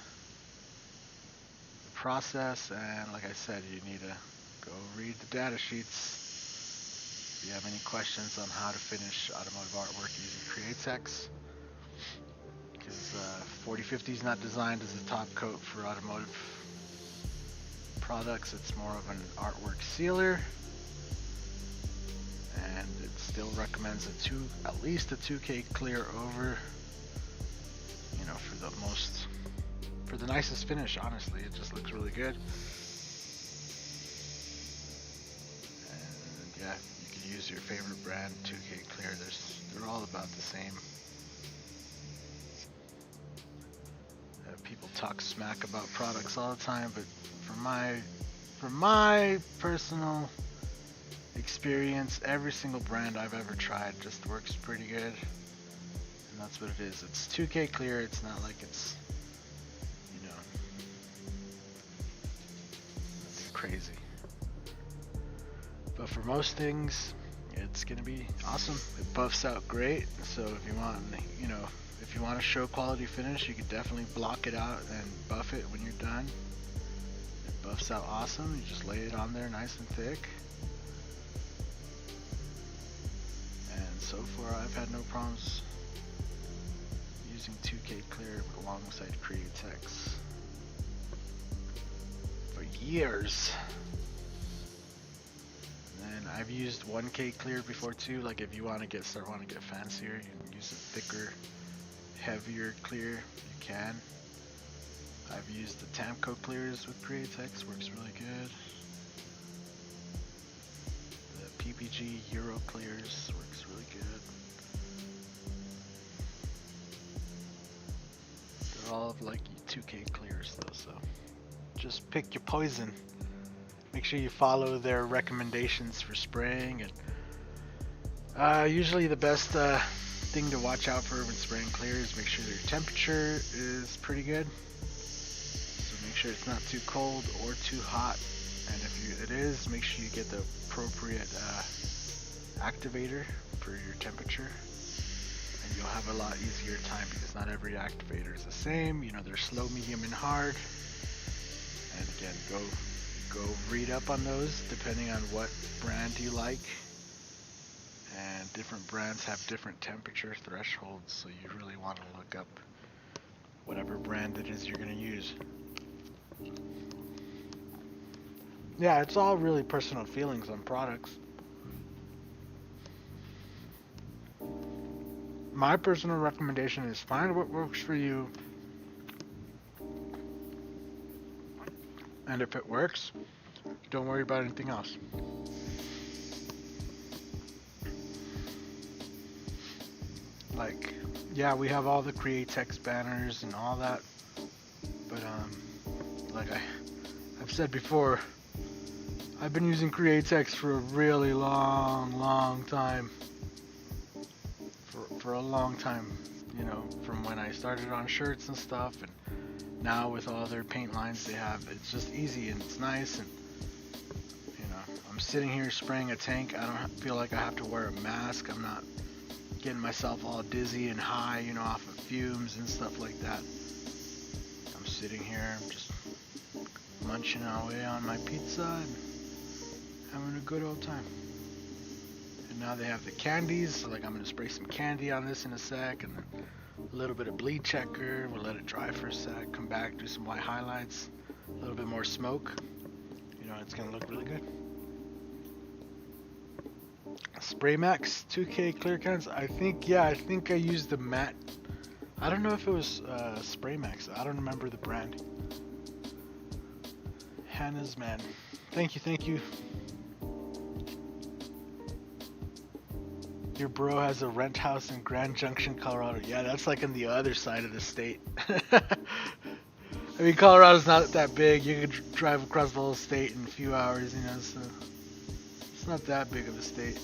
process, and like I said, you need to go read the data sheets if you have any questions on how to finish automotive artwork using Createx, because 4050 is not designed as a top coat for automotive products. It's more of an artwork sealer. And it still recommends at least a 2K clear over, you know, for the nicest finish. Honestly, it just looks really good. And yeah, you use your favorite brand 2K Clear. They're all about the same. People talk smack about products all the time, but from my personal experience, every single brand I've ever tried just works pretty good, and that's what it is. It's 2K Clear. It's not like it's, you know, nothing crazy. But for most things, it's gonna be awesome. It buffs out great. So if you want, you know, if you want to show quality finish, you could definitely block it out and buff it when you're done. It buffs out awesome. You just lay it on there nice and thick. And so far I've had no problems using 2K Clear alongside Createx for years. And I've used 1K Clear before too. Like if you want to get fancier, you can use a thicker, heavier clear, you can. I've used the Tamco clears with Createx, works really good. The PPG Euro clears works really good. They're all like 2K clears though, so just pick your poison. Make sure you follow their recommendations for spraying, and usually the best thing to watch out for when spraying clear is make sure your temperature is pretty good. So make sure it's not too cold or too hot, and if it is, make sure you get the appropriate activator for your temperature, and you'll have a lot easier time because not every activator is the same. You know, they're slow, medium, and hard. And again, go read up on those depending on what brand you like. And different brands have different temperature thresholds, so you really want to look up whatever brand it is you're going to use. Yeah, it's all really personal feelings on products. My personal recommendation is find what works for you, and if it works, don't worry about anything else. Like, yeah, we have all the Createx banners and all that, but like I've said before, I've been using Createx for a really long time. For a long time, you know, from when I started on shirts and stuff, and now with all their paint lines they have, it's just easy and it's nice. And you know, I'm sitting here spraying a tank. I don't feel like I have to wear a mask. I'm not getting myself all dizzy and high, you know, off of fumes and stuff like that. I'm sitting here, I'm just munching away on my pizza and having a good old time. And now they have the candies, so like I'm gonna spray some candy on this in a sec, and then a little bit of bleed checker. We'll let it dry for a sec, come back, do some white highlights, a little bit more smoke. You know, it's gonna look really good. Spray Max 2K clear cans. I think I used the matte. I don't know if it was Spray Max. I don't remember the brand. Hannah's Man. Thank you. Your bro has a rent house in Grand Junction, Colorado. Yeah, that's like on the other side of the state. I mean, Colorado's not that big. You could drive across the whole state in a few hours, you know, so it's not that big of a state.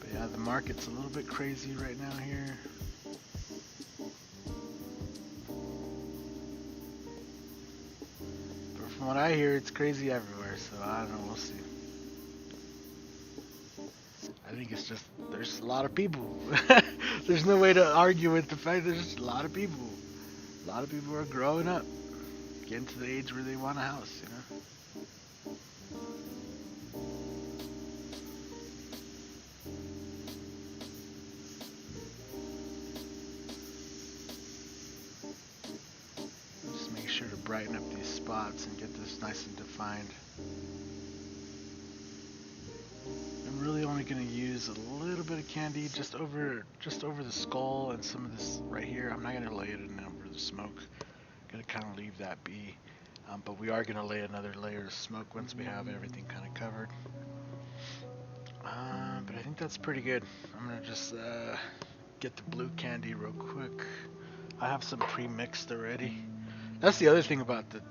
But yeah, the market's a little bit crazy right now here. From what I hear, it's crazy everywhere, so I don't know, we'll see. I think it's just, there's a lot of people. There's no way to argue with the fact there's just a lot of people. A lot of people are growing up, getting to the age where they want a house, you know? Just make sure to brighten up these spots and get this nice and defined. I'm really only gonna use a little bit of candy just over the skull and some of this right here. I'm not gonna lay it in over the smoke. Gonna kind of leave that be. But we are gonna lay another layer of smoke once we have everything kind of covered. But I think that's pretty good. I'm gonna just get the blue candy real quick. I have some pre-mixed already. That's the other thing about the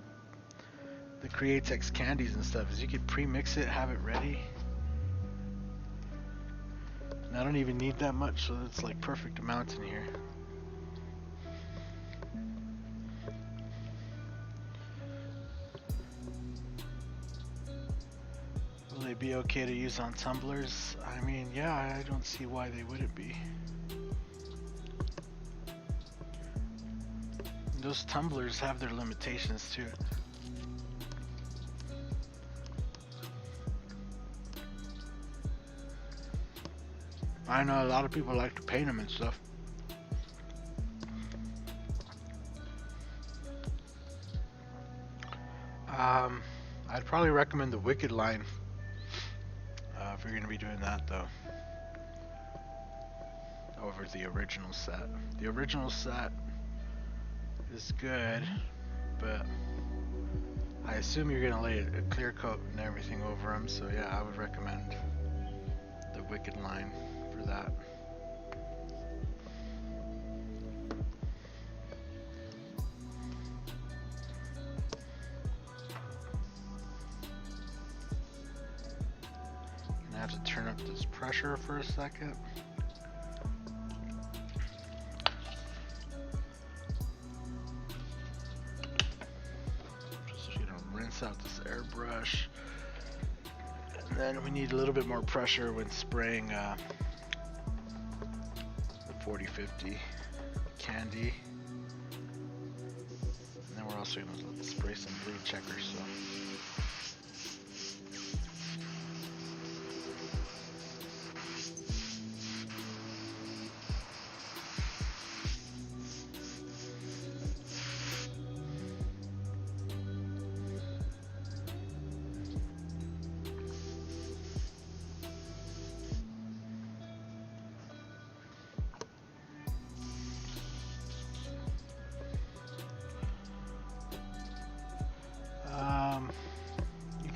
Createx candies and stuff is you can pre-mix it, have it ready. And I don't even need that much, so it's like perfect amounts in here. Will they be okay to use on tumblers? I mean, yeah, I don't see why they wouldn't be. Those tumblers have their limitations too. I know a lot of people like to paint them and stuff. I'd probably recommend the Wicked line if you're going to be doing that though, over the original set. The original set is good, but I assume you're going to lay a clear coat and everything over them, so yeah, I would recommend the Wicked line for that. I have to turn up this pressure for a second. Just rinse out this airbrush. And then we need a little bit more pressure when spraying the 4050 candy. And then we're also going to spray some bleed checkers. So.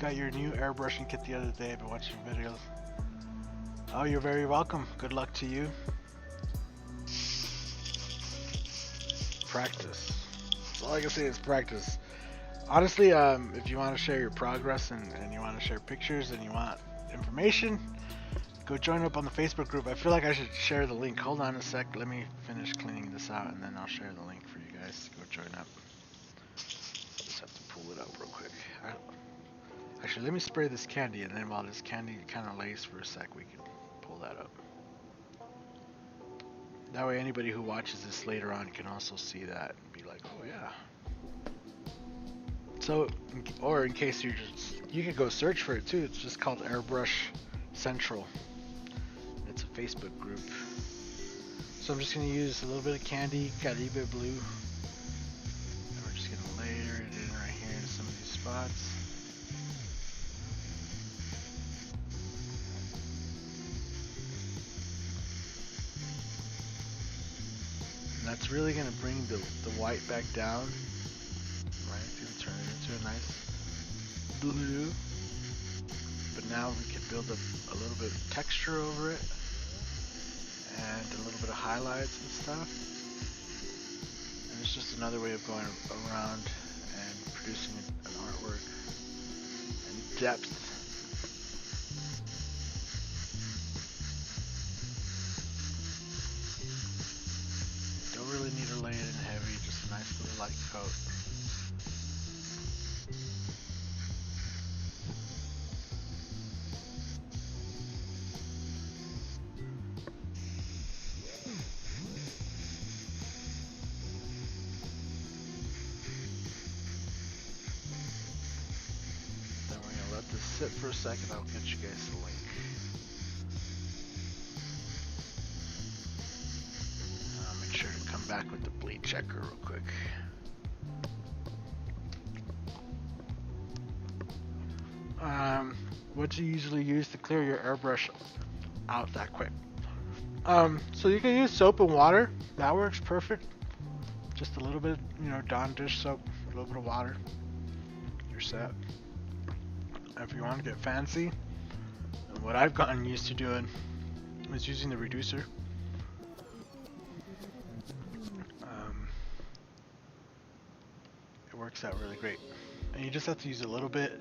Got your new airbrushing kit the other day. I've been watching videos. Oh, you're very welcome. Good luck to you. Practice. That's all I can say is practice. Honestly, if you want to share your progress and you want to share pictures and you want information, go join up on the Facebook group. I feel like I should share the link. Hold on a sec. Let me finish cleaning this out and then I'll share the link for you guys to go join up. Just have to pull it up real quick. Actually, let me spray this candy, and then while this candy kind of lays for a sec, we can pull that up. That way anybody who watches this later on can also see that and be like, oh yeah. So, or in case you could go search for it too. It's just called Airbrush Central. It's a Facebook group. So I'm just going to use a little bit of candy, Caribe Blue. And we're just going to layer it in right here in some of these spots. That's really going to bring the white back down, right? It's going to turn it into a nice blue. But now we can build up a little bit of texture over it and a little bit of highlights and stuff. And it's just another way of going around and producing an artwork and depth. Really need to lay it in heavy, just a nice little light coat. Then we're going to let this sit for a second. I'll get you guys the link. Back with the bleed checker real quick. What do you usually use to clear your airbrush out that quick. So you can use soap and water. That works perfect. Just a little bit, Dawn dish soap, a little bit of water. You're set. If you want to get fancy, what I've gotten used to doing is using the reducer. It works out really great. And you just have to use a little bit,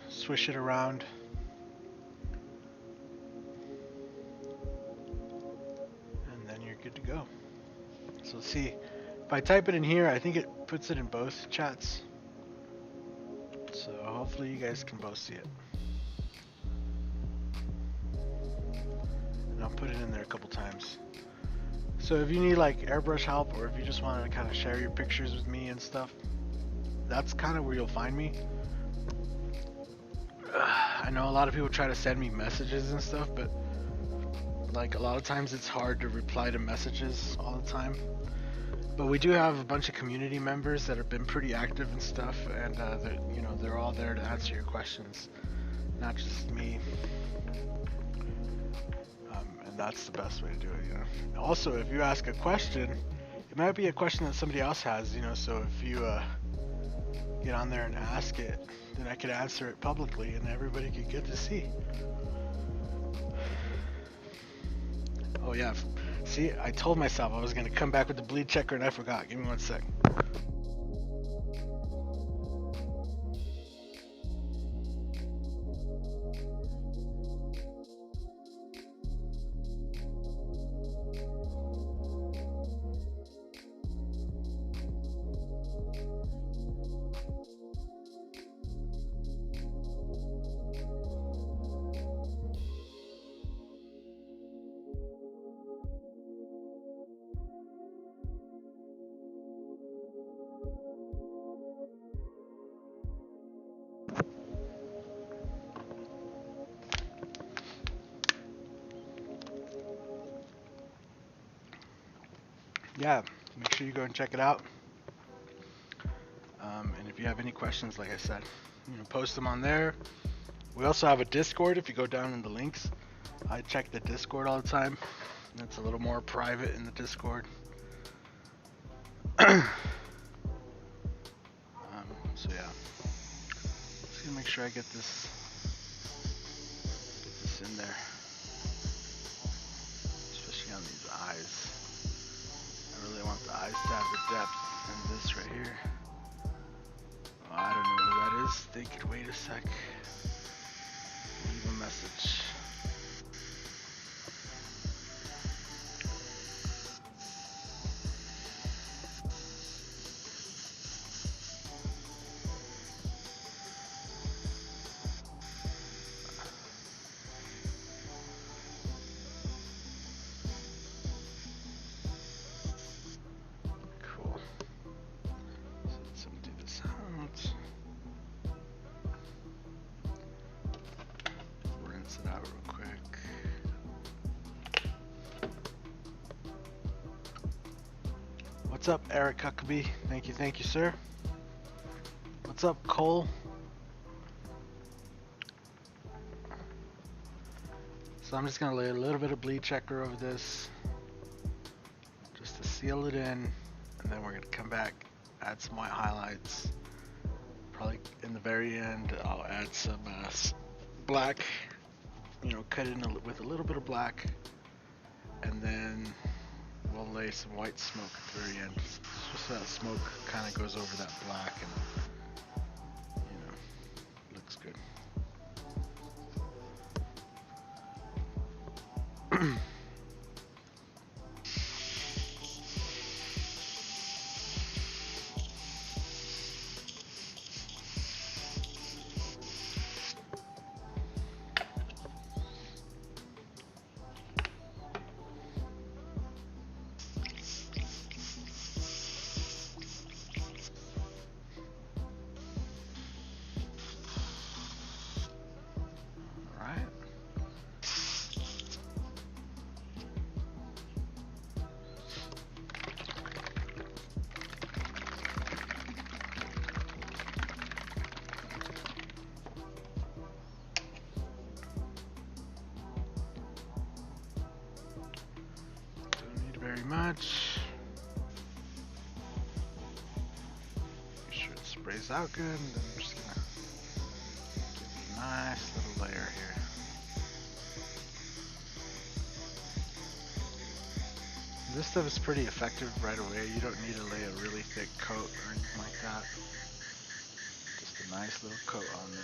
swish it around. And then you're good to go. So see, if I type it in here, I think it puts it in both chats. So hopefully you guys can both see it. And I'll put it in there a couple times. So if you need like airbrush help, or if you just want to kind of share your pictures with me and stuff, that's kind of where you'll find me. I know a lot of people try to send me messages and stuff, but like a lot of times it's hard to reply to messages all the time. But we do have a bunch of community members that have been pretty active and stuff, and they're all there to answer your questions, not just me. And that's the best way to do it, Also, if you ask a question, it might be a question that somebody else has, so if you get on there and ask it, then I could answer it publicly and everybody could get to see. Oh yeah, see, I told myself I was going to come back with the bleed checker and I forgot. Give me 1 sec. Yeah, make sure you go and check it out. And if you have any questions, like I said, post them on there. We also have a Discord. If you go down in the links, I check the Discord all the time. It's a little more private in the Discord. So yeah, just gonna make sure I get this in there, especially on these eyes. I really want the eyes to have the depth in this right here. Oh, I don't know who that is. They could wait a sec. Leave a message. What's up, Eric Huckabee? Thank you, sir. What's up, Cole? So I'm just gonna lay a little bit of bleed checker over this, just to seal it in, and then we're gonna come back, add some white highlights. Probably in the very end, I'll add some black, cut in with a little bit of black, and then we'll lay some white smoke at the very end, just so that smoke kind of goes over that black and, looks good. pretty much. Make sure it sprays out good, and then I'm just gonna give it a nice little layer here. This stuff is pretty effective right away. You don't need to lay a really thick coat or anything like that. Just a nice little coat on there.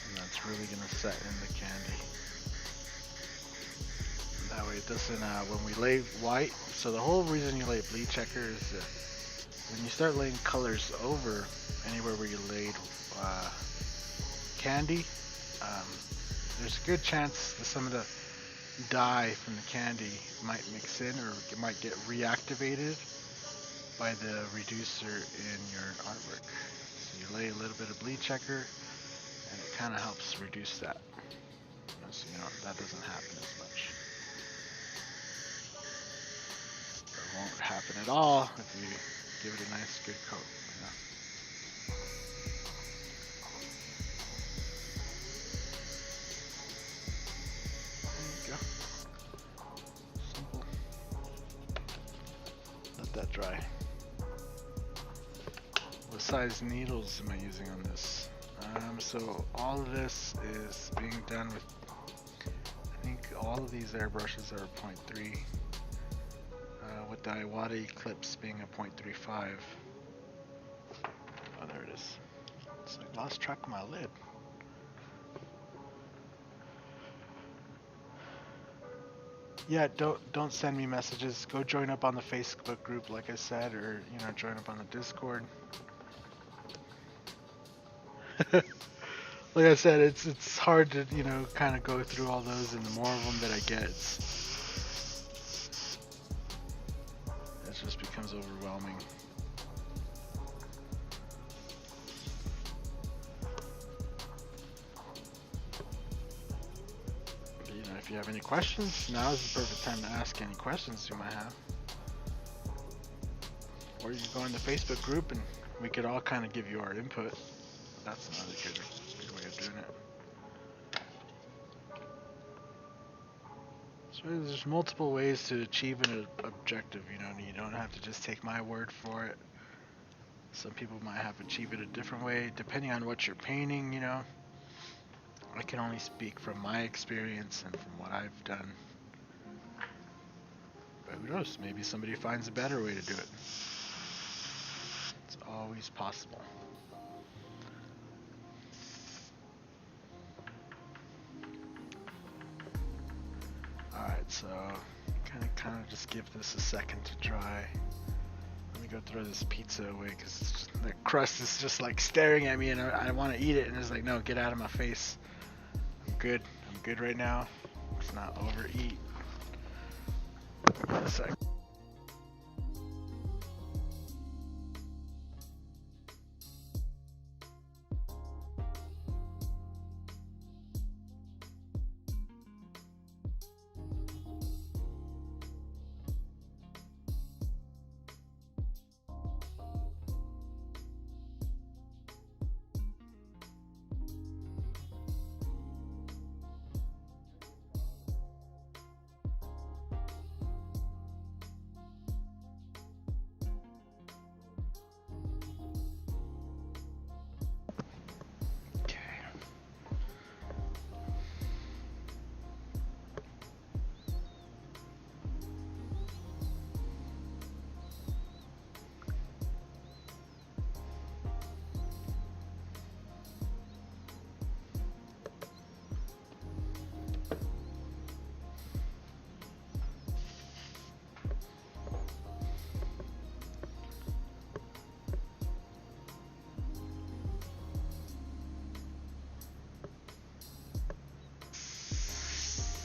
And that's really gonna set in the candy. That way it doesn't, when we lay white, so the whole reason you lay bleed checker is that when you start laying colors over anywhere where you laid candy, there's a good chance that some of the dye from the candy might mix in, or it might get reactivated by the reducer in your artwork. So you lay a little bit of bleed checker and it kind of helps reduce that. So that doesn't happen as much. It won't happen at all if you give it a nice good coat. There you go. Simple. Let that dry. What size needles am I using on this? So all of this is being done with, I think all of these airbrushes are 0.3. With the Iwata Eclipse being a 0.35. Oh, there it is. So I lost track of my lid. Yeah, don't send me messages. Go join up on the Facebook group, like I said, or join up on the Discord. Like I said, it's hard to kind of go through all those, and the more of them that I get, it just becomes overwhelming. But, if you have any questions, now is the perfect time to ask any questions you might have. Or you can go in the Facebook group and we could all kind of give you our input. That's another good way of doing it. So there's multiple ways to achieve an objective, you don't have to just take my word for it. Some people might have achieved it a different way, depending on what you're painting, I can only speak from my experience and from what I've done. But who knows, maybe somebody finds a better way to do it. It's always possible. Alright, so kind of just give this a second to dry. Let me go throw this pizza away because the crust is just like staring at me, and I want to eat it, and it's like, no, get out of my face. I'm good right now. Let's not overeat. A sec.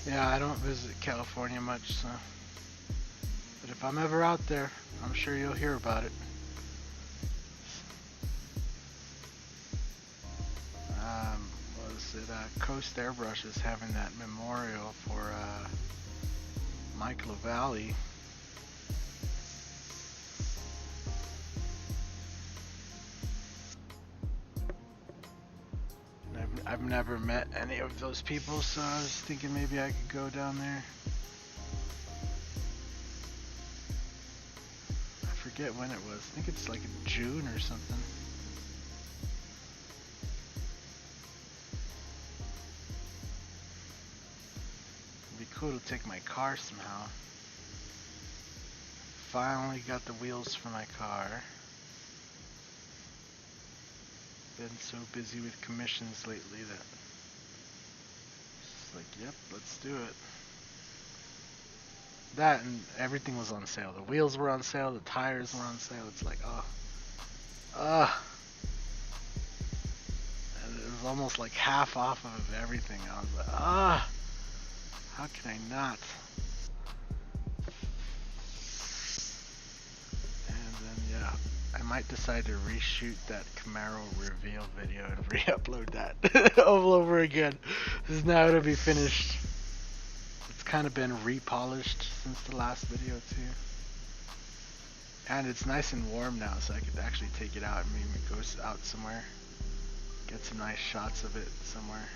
Yeah, I don't visit California much, so. But if I'm ever out there, I'm sure you'll hear about it. What is it? Coast Airbrush is having that memorial for Mike LaValle. I've never met any of those people, so I was thinking maybe I could go down there. I forget when it was. I think it's like in June or something. It'd be cool to take my car somehow. Finally got the wheels for my car. Been so busy with commissions lately that it's like, yep, let's do it. That and everything was on sale. The wheels were on sale, the tires were on sale. It's like, and it was almost like half off of everything. I was like, how can I not? And then, yeah, I might decide to reshoot that Camaro reveal video and re-upload that all over again. This is now to be finished. It's kind of been repolished since the last video too. And it's nice and warm now, so I could actually take it out and maybe go out somewhere. Get some nice shots of it somewhere.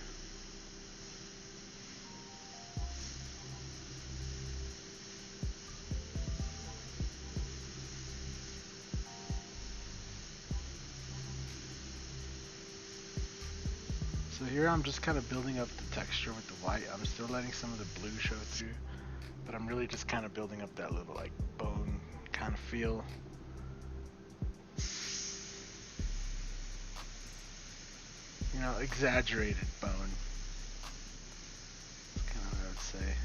So here I'm just kind of building up the texture with the white. I'm still letting some of the blue show through, but I'm really just kind of building up that little like bone kind of feel. You know, exaggerated bone. That's kind of what I would say.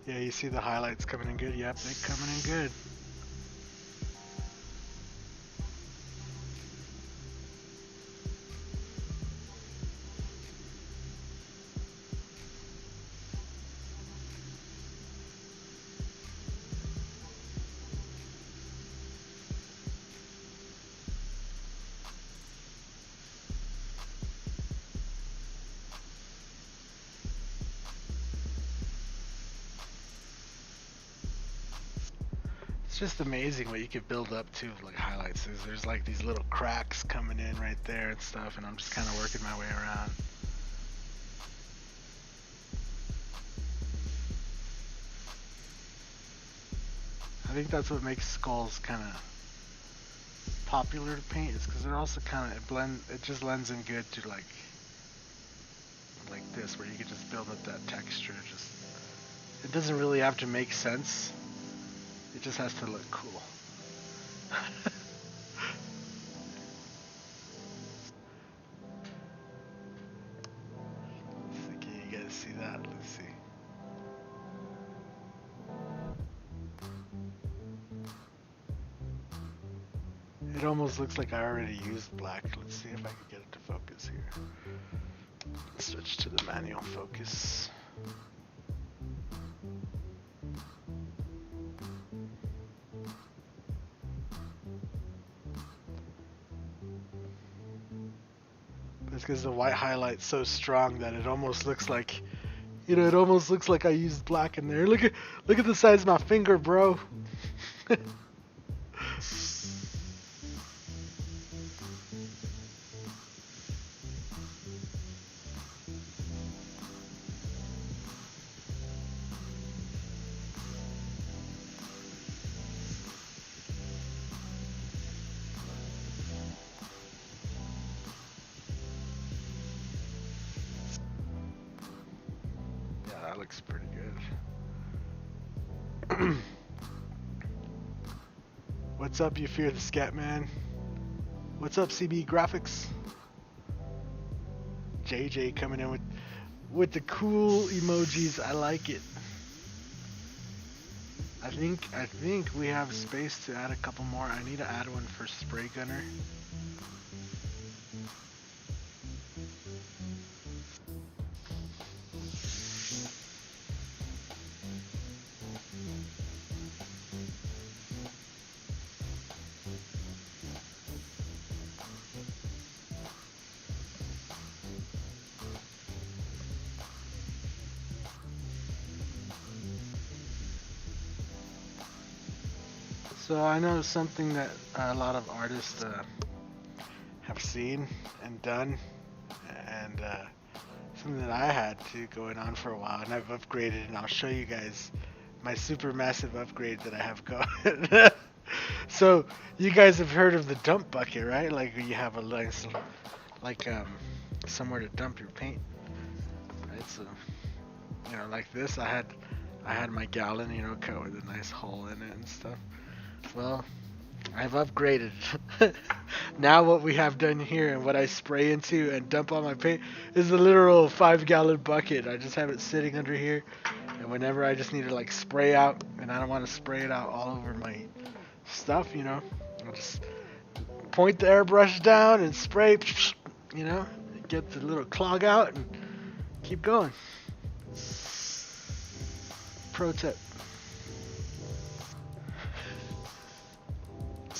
Yeah, you see the highlights coming in good? Yep, they're coming in good. It's just amazing what you could build up to, like highlights. There's like these little cracks coming in right there and stuff, and I'm just kind of working my way around. I think that's what makes skulls kind of popular to paint, is because they're also kind of it just blends in good to like this, where you can just build up that texture. Just it doesn't really have to make sense. It just has to look cool. Can you guys see that? Let's see. It almost looks like I already used black. Let's see if I can get it to focus here. Switch to the manual focus. It's because the white highlight's so strong that it almost looks like, you know, it almost looks like I used black in there. Look at the size of my finger, bro. That looks pretty good. What's up, you fear the scat man? What's up, CB Graphics? JJ coming in with the cool emojis. I like it. I think we have space to add a couple more. I need to add one for spray gunner. So I know something that a lot of artists have seen and done, and something that I had to going on for a while, and I've upgraded, and I'll show you guys my super massive upgrade that I have going. So you guys have heard of the dump bucket, right? Like you have a nice, like somewhere to dump your paint, right? So you know, like this, I had my gallon, you know, cut with a nice hole in it and stuff. Well, I've upgraded. Now what we have done here and what I spray into and dump on my paint is a literal 5-gallon bucket. I just have it sitting under here, and whenever I just need to like spray out and I don't want to spray it out all over my stuff, you know, I'll just point the airbrush down and spray, you know, get the little clog out and keep going. Pro tip.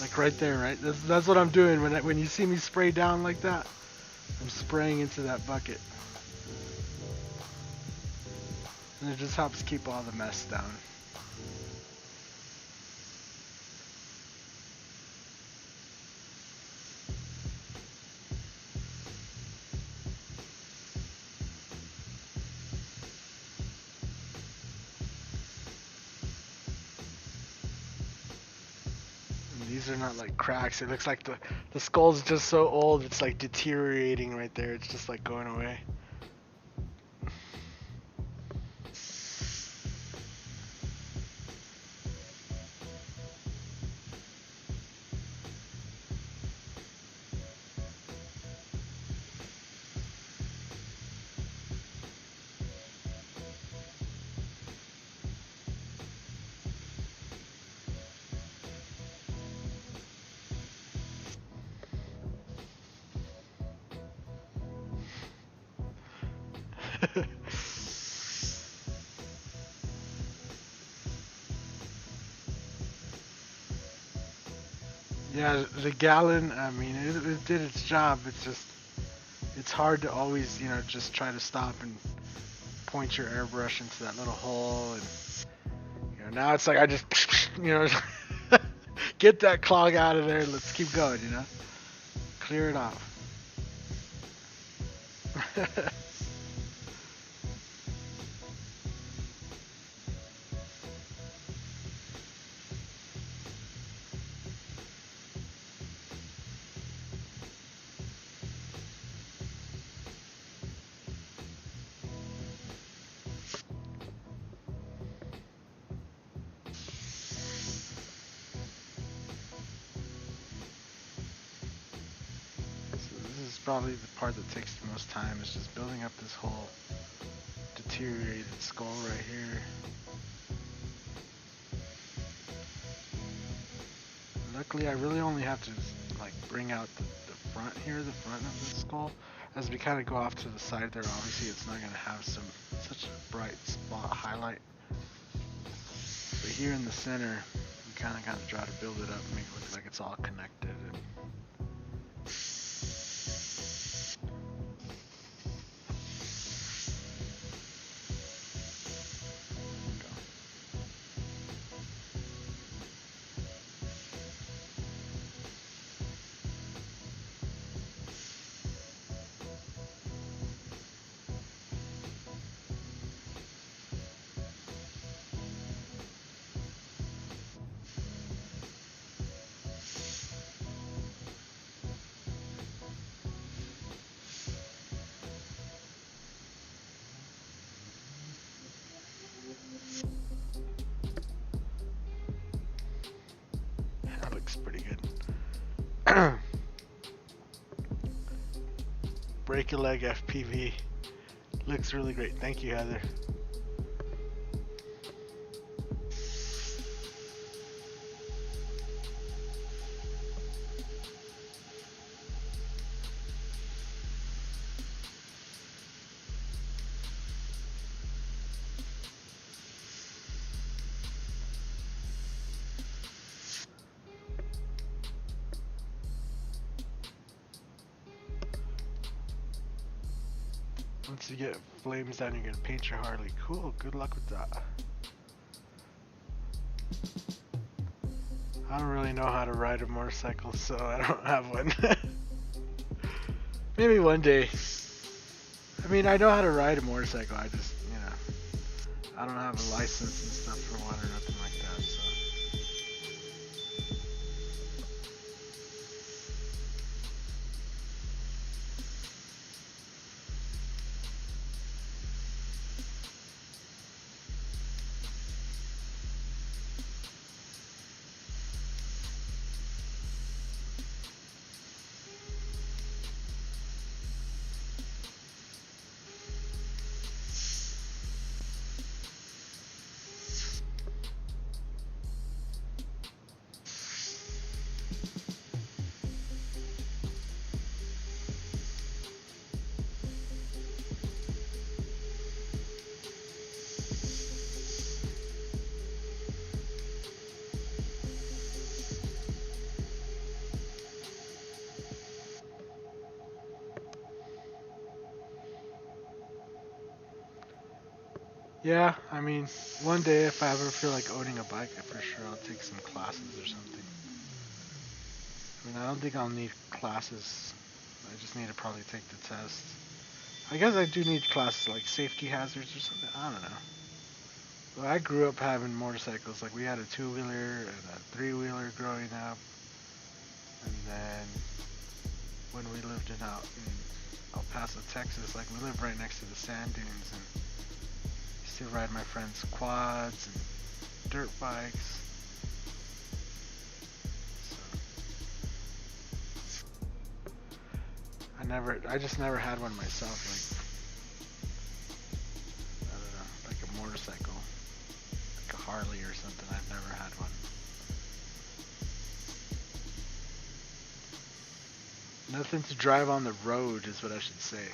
Like right there, right? That's what I'm doing when you see me spray down like that. I'm spraying into that bucket. And it just helps keep all the mess down. These are not like cracks. It looks like the skull's just so old, it's like deteriorating right there. It's just like going away. Yeah, the gallon, I mean, it did its job. It's just, it's hard to always, you know, just try to stop and point your airbrush into that little hole. And, you know, now it's like I just, you know, get that clog out of there and let's keep going, you know? Clear it off. Probably the part that takes the most time is just building up this whole deteriorated skull right here. Luckily I really only have to like bring out the front here, the front of the skull. As we kind of go off to the side there, obviously it's not going to have such a bright spot highlight. But here in the center, we kind of try to build it up and make it look like it's all connected. Pretty good. Break a leg FPV. Looks really great. Thank you, Heather. Once you get flames down, you're gonna paint your Harley. Cool, good luck with that. I don't really know how to ride a motorcycle, so I don't have one. Maybe one day. I mean, I know how to ride a motorcycle, I just, I don't have a license and stuff for one or nothing like that, so. Yeah, I mean, one day if I ever feel like owning a bike, for sure I'll take some classes or something. I mean, I don't think I'll need classes. I just need to probably take the test. I guess I do need classes like safety hazards or something. I don't know. Well, I grew up having motorcycles. Like we had a 2-wheeler and a 3-wheeler growing up. And then when we lived in El Paso, Texas, like we lived right next to the sand dunes, and to ride my friends' quads and dirt bikes. So I just never had one myself, like, I don't know, like a motorcycle, like a Harley or something. I've never had one. Nothing to drive on the road is what I should say.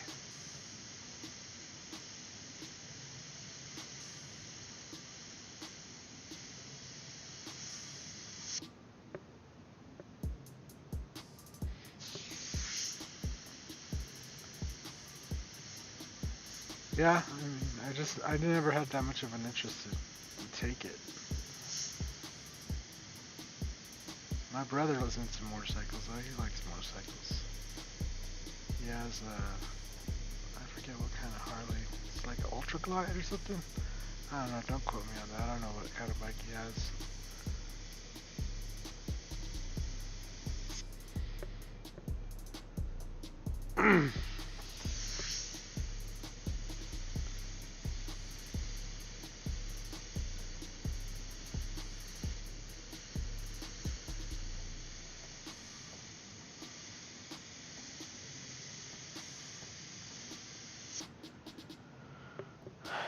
Yeah, I mean, I never had that much of an interest to take it. My brother was into motorcycles, though. He likes motorcycles. He has I forget what kind of Harley. It's like an Ultra Glide or something. I don't know, don't quote me on that. I don't know what kind of bike he has.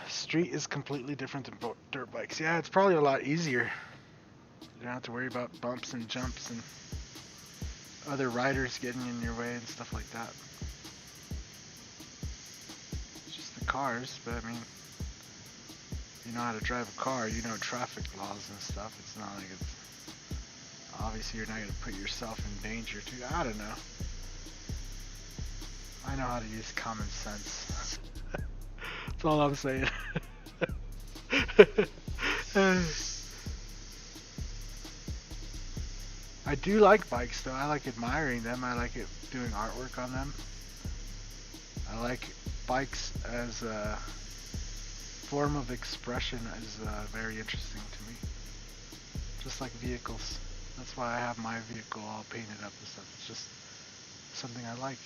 Street is completely different than dirt bikes. Yeah, it's probably a lot easier. You don't have to worry about bumps and jumps and other riders getting in your way and stuff like that. It's just the cars, but I mean, you know how to drive a car, you know traffic laws and stuff. It's not like it's, obviously you're not going to put yourself in danger too. I don't know. I know how to use common sense. That's all I'm saying. I do like bikes though. I like admiring them. I like doing artwork on them. I like bikes as a form of expression is very interesting to me. Just like vehicles. That's why I have my vehicle all painted up and stuff. It's just something I like.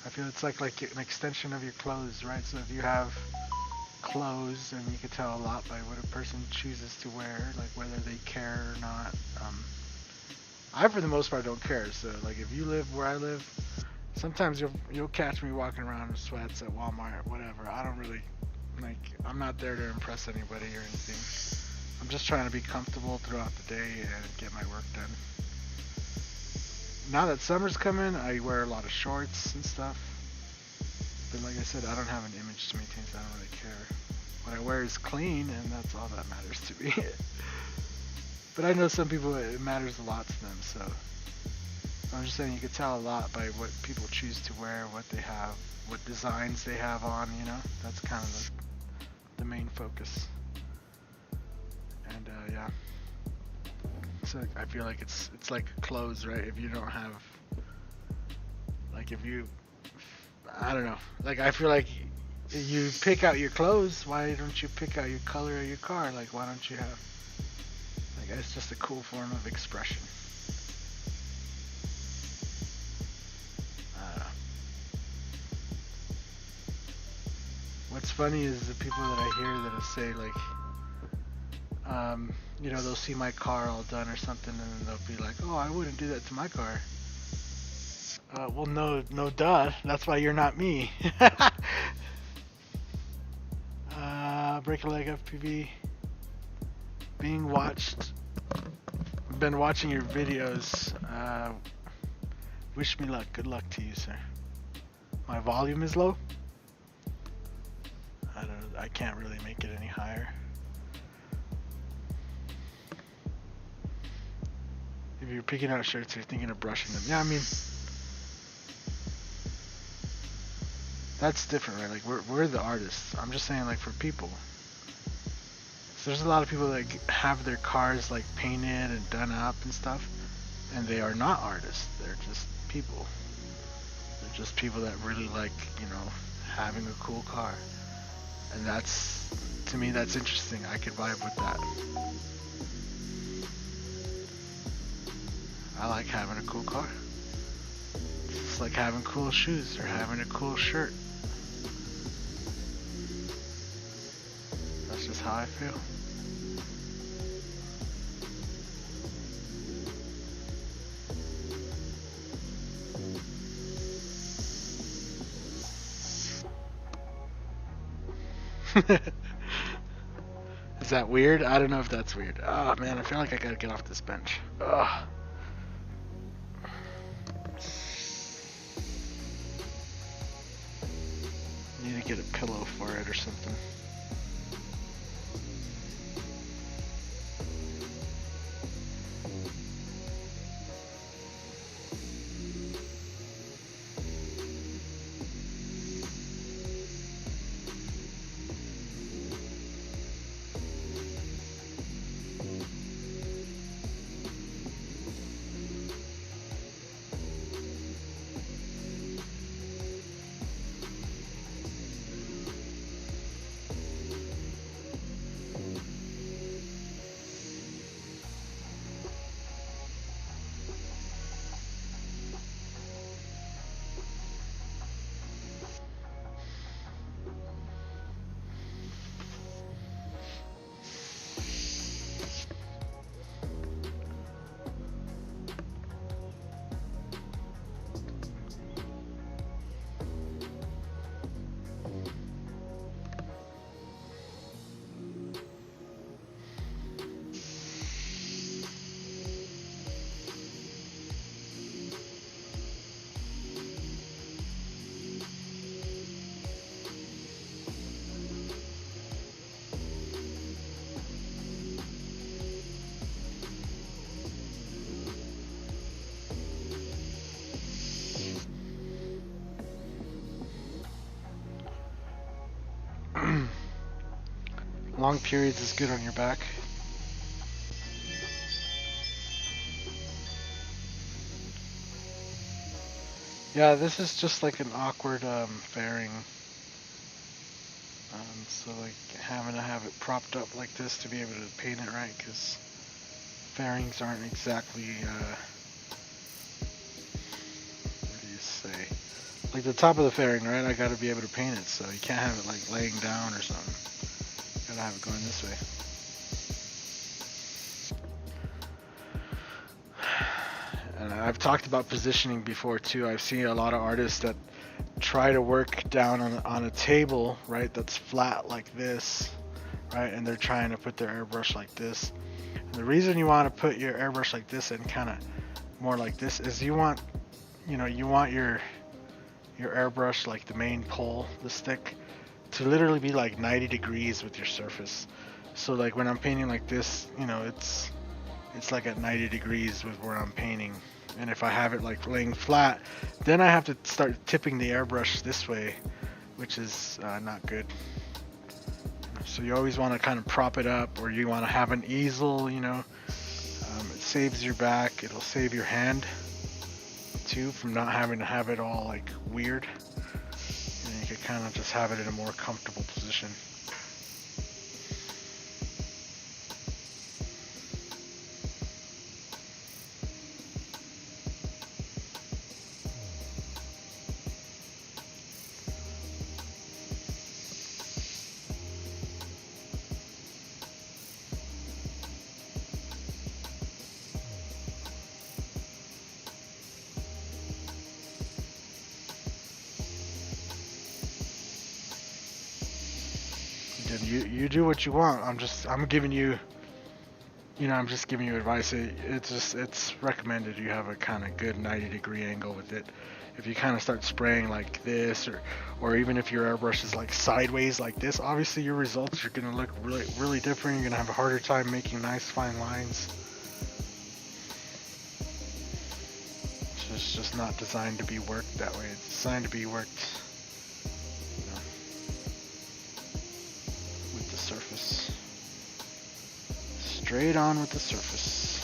I feel it's like an extension of your clothes, right? So if you have clothes, and you can tell a lot by what a person chooses to wear, like whether they care or not. I, for the most part, don't care. So like if you live where I live, Sometimes you'll catch me walking around in sweats at Walmart, whatever. I don't really like. I'm not there to impress anybody or anything. I'm just trying to be comfortable throughout the day and get my work done. Now that summer's coming, I wear a lot of shorts and stuff. But like I said, I don't have an image to maintain, so I don't really care. What I wear is clean, and that's all that matters to me. But I know some people, it matters a lot to them, so I'm just saying you can tell a lot by what people choose to wear, what they have, what designs they have on, you know? That's kind of the main focus. And yeah. So I feel like it's like clothes, right? If you don't have, like I don't know. Like I feel like you pick out your clothes, why don't you pick out your color of your car? Like why don't you have, like it's just a cool form of expression. What's funny is the people that I hear that say like, you know, they'll see my car all done or something, and then they'll be like, "Oh, I wouldn't do that to my car." Well, no, duh. That's why you're not me. Break a leg FPV. Being watched. Been watching your videos. Wish me luck. Good luck to you, sir. My volume is low. I can't really make it any higher. If you're picking out shirts, you're thinking of brushing them. Yeah, I mean, that's different, right? Like we're the artists. I'm just saying, like for people. So there's a lot of people that have their cars like painted and done up and stuff, and they are not artists. They're just people. They're just people that really like, you know, having a cool car. And that's, to me, that's interesting. I could vibe with that. I like having a cool car. It's like having cool shoes or having a cool shirt. That's just how I feel. Is that weird? I don't know if that's weird. Oh man, I feel like I gotta get off this bench. Ugh. Need to get a pillow for it or something. Long periods is good on your back. Yeah, this is just like an awkward fairing. So like having to have it propped up like this to be able to paint it right, because fairings aren't exactly, what do you say? Like the top of the fairing, right? I gotta be able to paint it, so you can't have it like laying down or something. Gotta have it going this way. And I've talked about positioning before too. I've seen a lot of artists that try to work down on a table, right, that's flat like this, right, and they're trying to put their airbrush like this. And the reason you want to put your airbrush like this and kind of more like this is you want your airbrush, like the main pole, the stick, to literally be like 90 degrees with your surface. So like when I'm painting like this, it's like at 90 degrees with where I'm painting. And if I have it like laying flat, then I have to start tipping the airbrush this way, which is not good. So you always want to kind of prop it up, or you want to have an easel, it saves your back, it'll save your hand too from not having to have it all like weird. And you can kind of just have it in a more comfortable position. You do what you want. I'm giving you, I'm just giving you advice. It's recommended you have a kind of good 90-degree angle with it. If you kind of start spraying like this, or even if your airbrush is like sideways like this, obviously your results are gonna look really different. You're gonna have a harder time making nice fine lines. It's just not designed to be worked that way. It's designed to be worked with the surface. Straight on with the surface.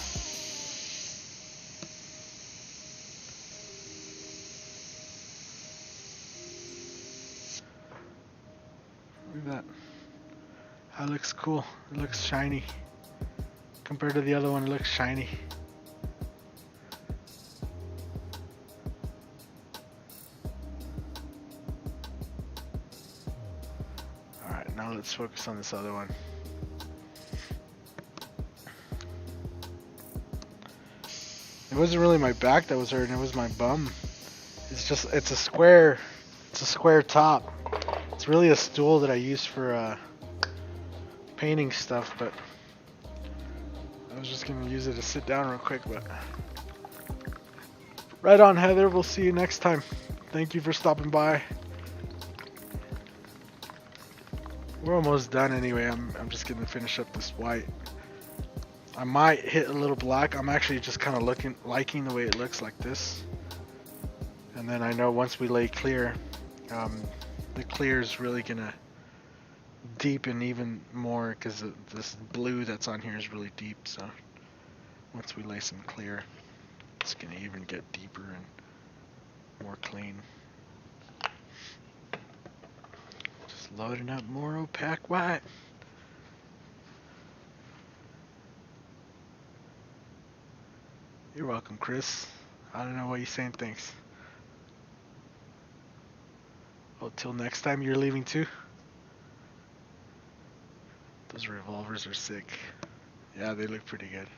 Look at that. That looks cool. It looks shiny. Compared to the other one, it looks shiny. Alright, now let's focus on this other one. It wasn't really my back that was hurting, it was my bum. It's a square top. It's really a stool that I use for painting stuff, but I was just gonna use it to sit down real quick. But right on, Heather, we'll see you next time. Thank you for stopping by. We're almost done anyway. I'm just gonna finish up this white. I might hit a little black. I'm actually just kind of liking the way it looks like this. And then I know once we lay clear, the clear is really gonna deepen even more because this blue that's on here is really deep. So once we lay some clear, it's gonna even get deeper and more clean. Just loading up more opaque white. You're welcome, Chris. I don't know why you're saying thanks. Oh, till next time, you're leaving too? Those revolvers are sick. Yeah, they look pretty good.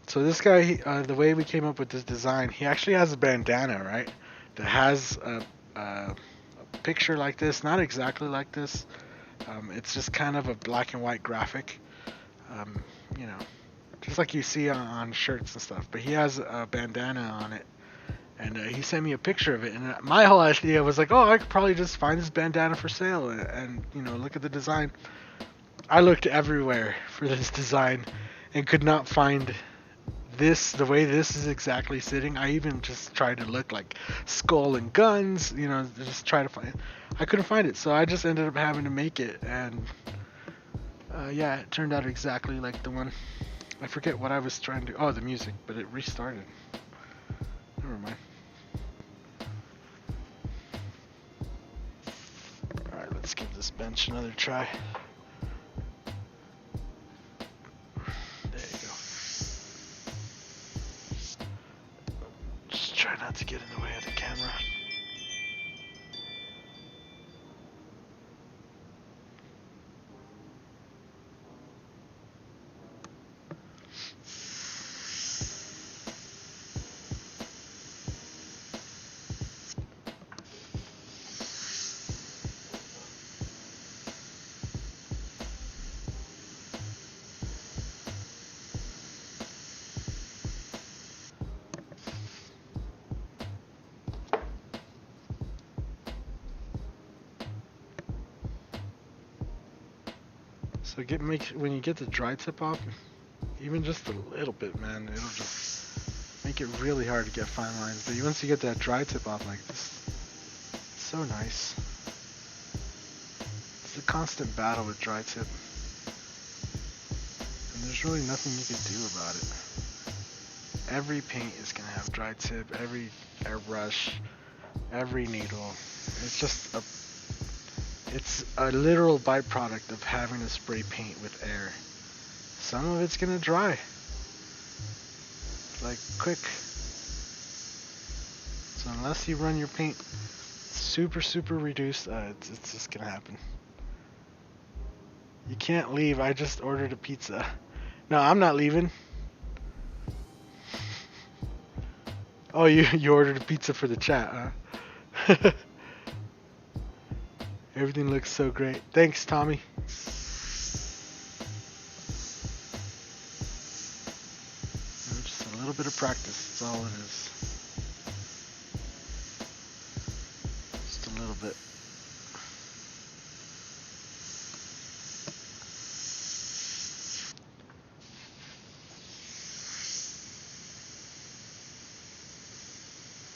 So this guy, the way we came up with this design, he actually has a bandana, right? That has a picture like this, not exactly like this. It's just kind of a black and white graphic. Just like you see on shirts and stuff. But he has a bandana on it. And he sent me a picture of it, and my whole idea was like, oh, I could probably just find this bandana for sale and look at the design. I looked everywhere for this design and could not find this, the way this is exactly sitting. I even just tried to look like skull and guns, just try to find it. I couldn't find it, so I just ended up having to make it, and yeah, it turned out exactly like the one. I forget what I was trying to, oh, the music, but it restarted. Never mind. Alright, let's give this bench another try. There you go. Just try not to get in the way of the camera. So when you get the dry tip off, even just a little bit, man, it'll just make it really hard to get fine lines. But once you get that dry tip off like this, it's so nice. It's a constant battle with dry tip. And there's really nothing you can do about it. Every paint is gonna have dry tip, every airbrush, every needle. It's a literal byproduct of having to spray paint with air. Some of it's gonna dry. Like quick. So unless you run your paint super reduced, it's just gonna happen. You can't leave. I just ordered a pizza. No, I'm not leaving. Oh, you ordered a pizza for the chat, huh? Everything looks so great. Thanks, Tommy. Just a little bit of practice, that's all it is. Just a little bit.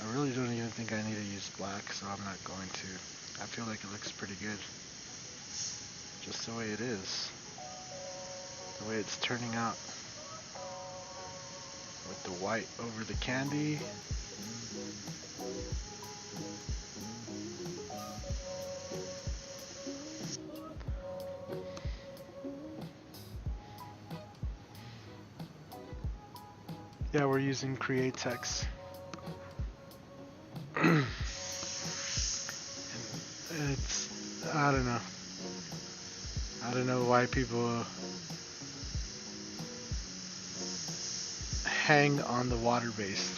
I really don't even think I need to use black, so I'm not going to. I feel like it looks pretty good. Just the way it is. The way it's turning out. With the white over the candy. Yeah, we're using Createx. I don't know why people hang on the water-based.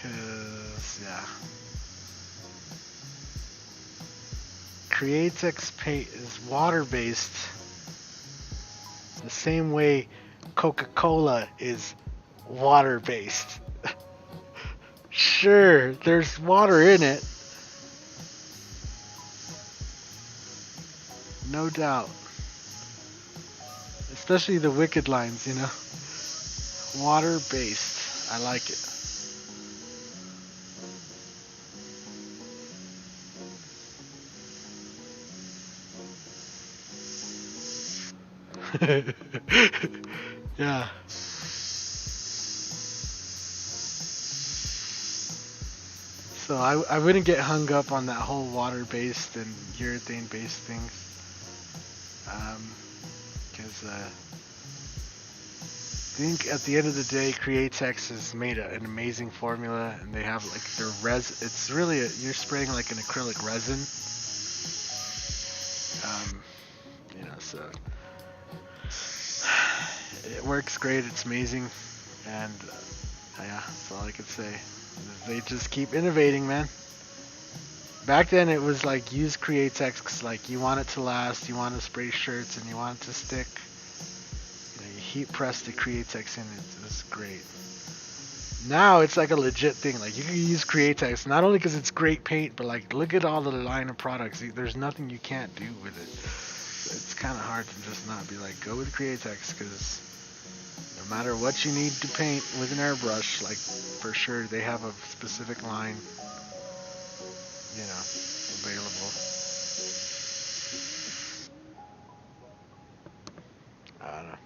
Cause yeah. Createx paint is water-based the same way Coca-Cola is water-based. Sure, there's water in it. No doubt. Especially the wicked lines, you know. Water-based. I like it. Yeah. So I wouldn't get hung up on that whole water-based and urethane-based things. Because I think at the end of the day, Createx has made an amazing formula, and they have like their resin. It's really you're spraying like an acrylic resin. You know, so it works great. It's amazing, and yeah, that's all I could say. They just keep innovating, man. Back then it was like use Createx 'cause like you want it to last, you want to spray shirts and you want it to stick. You know, you heat press the Createx in, it was great. Now it's like a legit thing. Like you can use Createx not only because it's great paint, but like look at all the line of products. There's nothing you can't do with it. It's kind of hard to just not be like go with Createx because no matter what you need to paint with an airbrush, like for sure they have a specific line. You know, available. I don't know.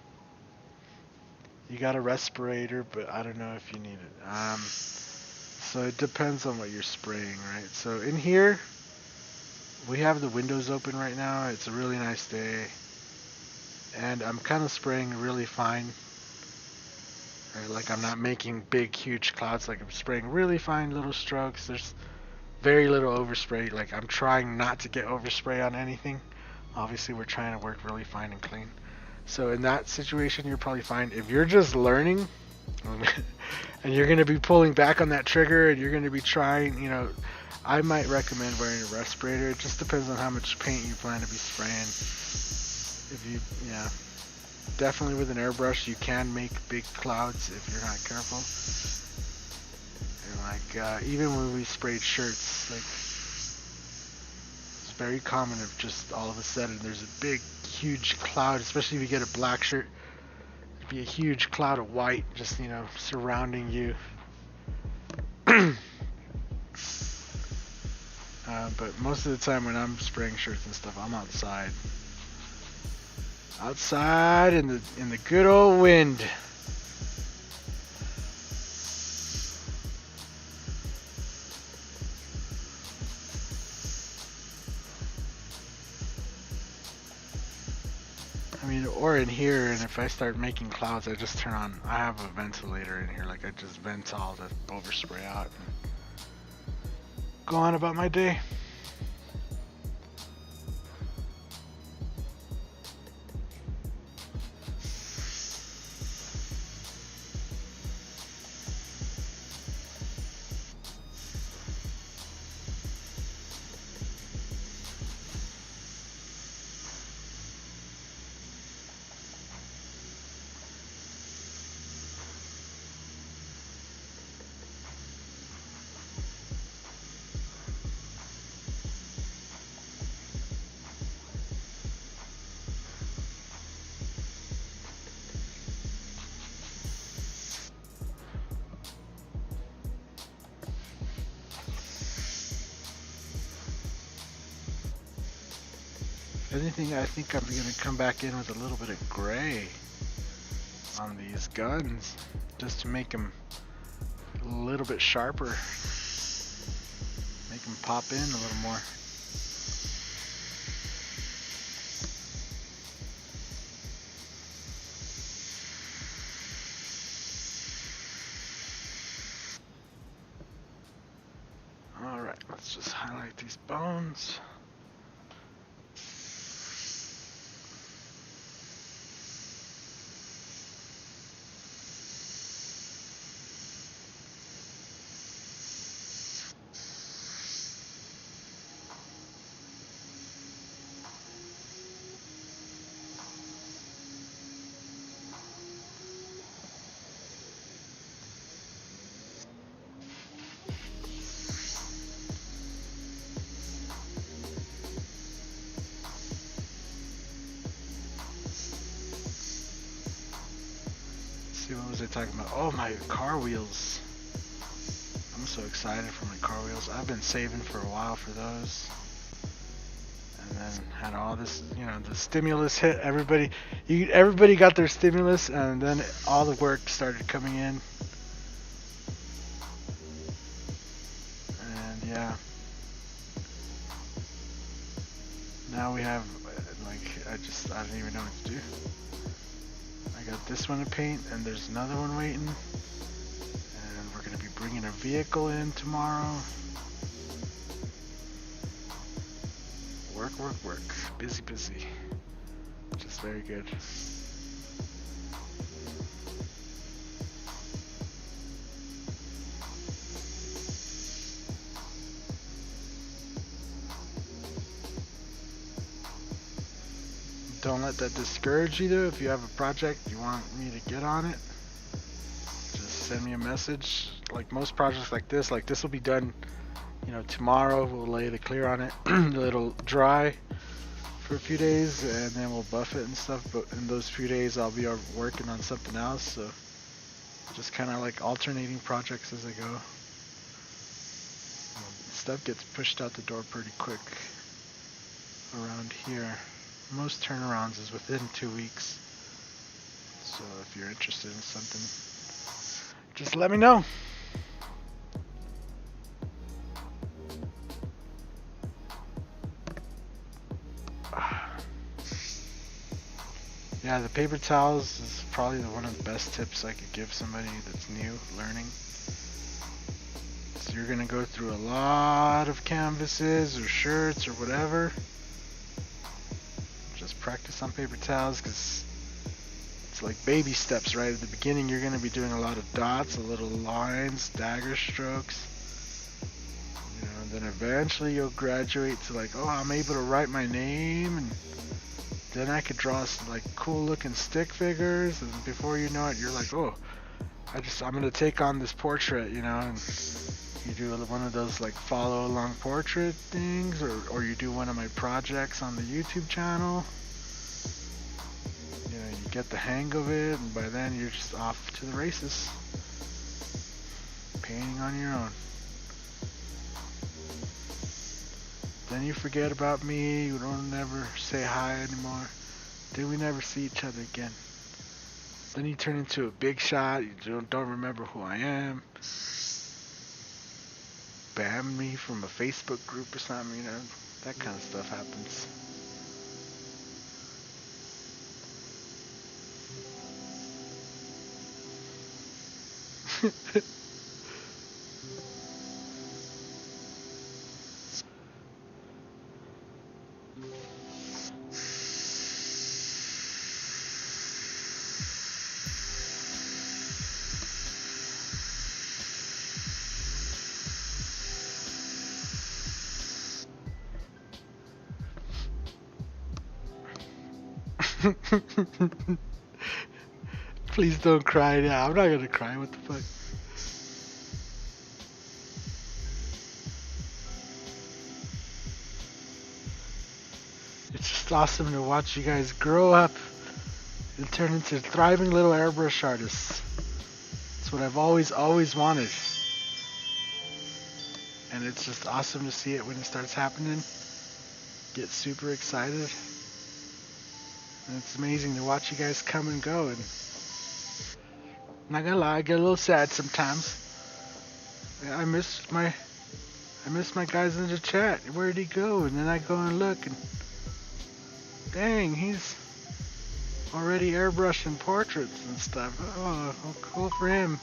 You got a respirator, but I don't know if you need it. So it depends on what you're spraying, right? So in here, we have the windows open right now. It's a really nice day. And I'm kind of spraying really fine. Right? Like I'm not making big, huge clouds. Like I'm spraying really fine little strokes. There's very little overspray. Like I'm trying not to get overspray on anything. Obviously we're trying to work really fine and clean. So in that situation you're probably fine. If you're just learning and you're going to be pulling back on that trigger and you're going to be trying, you know, I might recommend wearing a respirator. It just depends on how much paint you plan to be spraying. If you, yeah, definitely with an airbrush you can make big clouds if you're not careful. Like even when we sprayed shirts, like very common of just all of a sudden there's a big, huge cloud, especially if you get a black shirt. It'd be a huge cloud of white just, you know, surrounding you. But most of the time when I'm spraying shirts and stuff, I'm outside. Outside in the good old wind. I mean, or in here, and if I start making clouds, I just turn on, I have a ventilator in here, like I just vent all the overspray out and go on about my day. If anything, I think I'm going to come back in with a little bit of gray on these guns, just to make them a little bit sharper, make them pop in a little more. Alright, let's just highlight these bones. What was I talking about? Oh, my car wheels. I'm so excited for my car wheels. I've been saving for a while for those. And then had all this, you know, the stimulus hit. Everybody got their stimulus, and then all the work started coming in. And yeah. Now we have, like, I don't even know what to do. I got this one to paint, and there's another one waiting, and we're going to be bringing a vehicle in tomorrow. Work, busy, just very good. Don't let that discourage you though. If you have a project you want me to get on it, just send me a message. Like most projects like this will be done, you know, tomorrow. We'll lay the clear on it. It'll dry for a few days and then we'll buff it and stuff, but in those few days I'll be working on something else, so just kind of like alternating projects as I go. Stuff gets pushed out the door pretty quick around here. Most turnarounds is within 2 weeks. So if you're interested in something, just let me know. Yeah, the paper towels is probably one of the best tips I could give somebody that's new learning. So you're gonna go through a lot of canvases or shirts or whatever. Practice on paper towels, because it's like baby steps, right? At the beginning you're going to be doing a lot of dots, a little lines, dagger strokes, you know, and then eventually you'll graduate to like, oh, I'm able to write my name, and then I could draw some like cool looking stick figures, and before you know it you're like, oh, I'm going to take on this portrait, you know, and you do one of those like follow along portrait things, or you do one of my projects on the YouTube channel, you know, you get the hang of it, and by then you're just off to the races, painting on your own. Then you forget about me, you don't never say hi anymore, then we never see each other again. Then you turn into a big shot, you don't remember who I am, ban me from a Facebook group or something, you know, that kind of stuff happens. Please don't cry now. I'm not gonna cry. What the fuck? It's just awesome to watch you guys grow up and turn into thriving little airbrush artists. It's what I've always wanted. And it's just awesome to see it when it starts happening. Get super excited. And it's amazing to watch you guys come and go. And I'm not gonna lie, I get a little sad sometimes. I miss my guys in the chat. Where'd he go? And then I go and look, and dang, he's already airbrushing portraits and stuff. Oh, cool for him.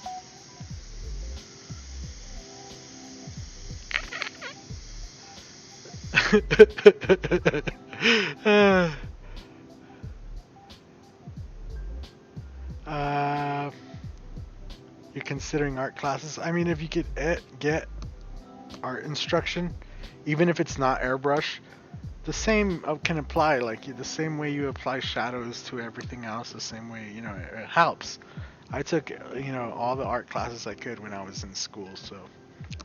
You're considering art classes. I mean, if you could get art instruction, even if it's not airbrush, the same can apply. Like the same way you apply shadows to everything else, the same way, you know, it helps. I took, you know, all the art classes I could when I was in school, so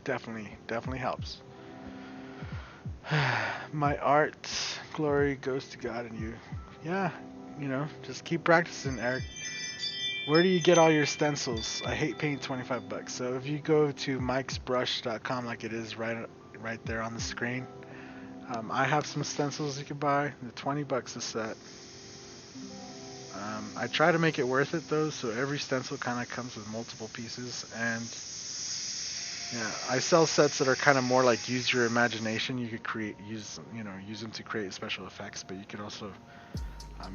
definitely helps. My art glory goes to God and you. Yeah, you know, just keep practicing, Eric. Where do you get all your stencils? I hate paying $25. So if you go to mikesbrush.com, like it is right there on the screen, I have some stencils you can buy. They're $20 a set. I try to make it worth it though, so every stencil kind of comes with multiple pieces, and yeah, I sell sets that are kind of more like use your imagination. You could use them to create special effects, but you could also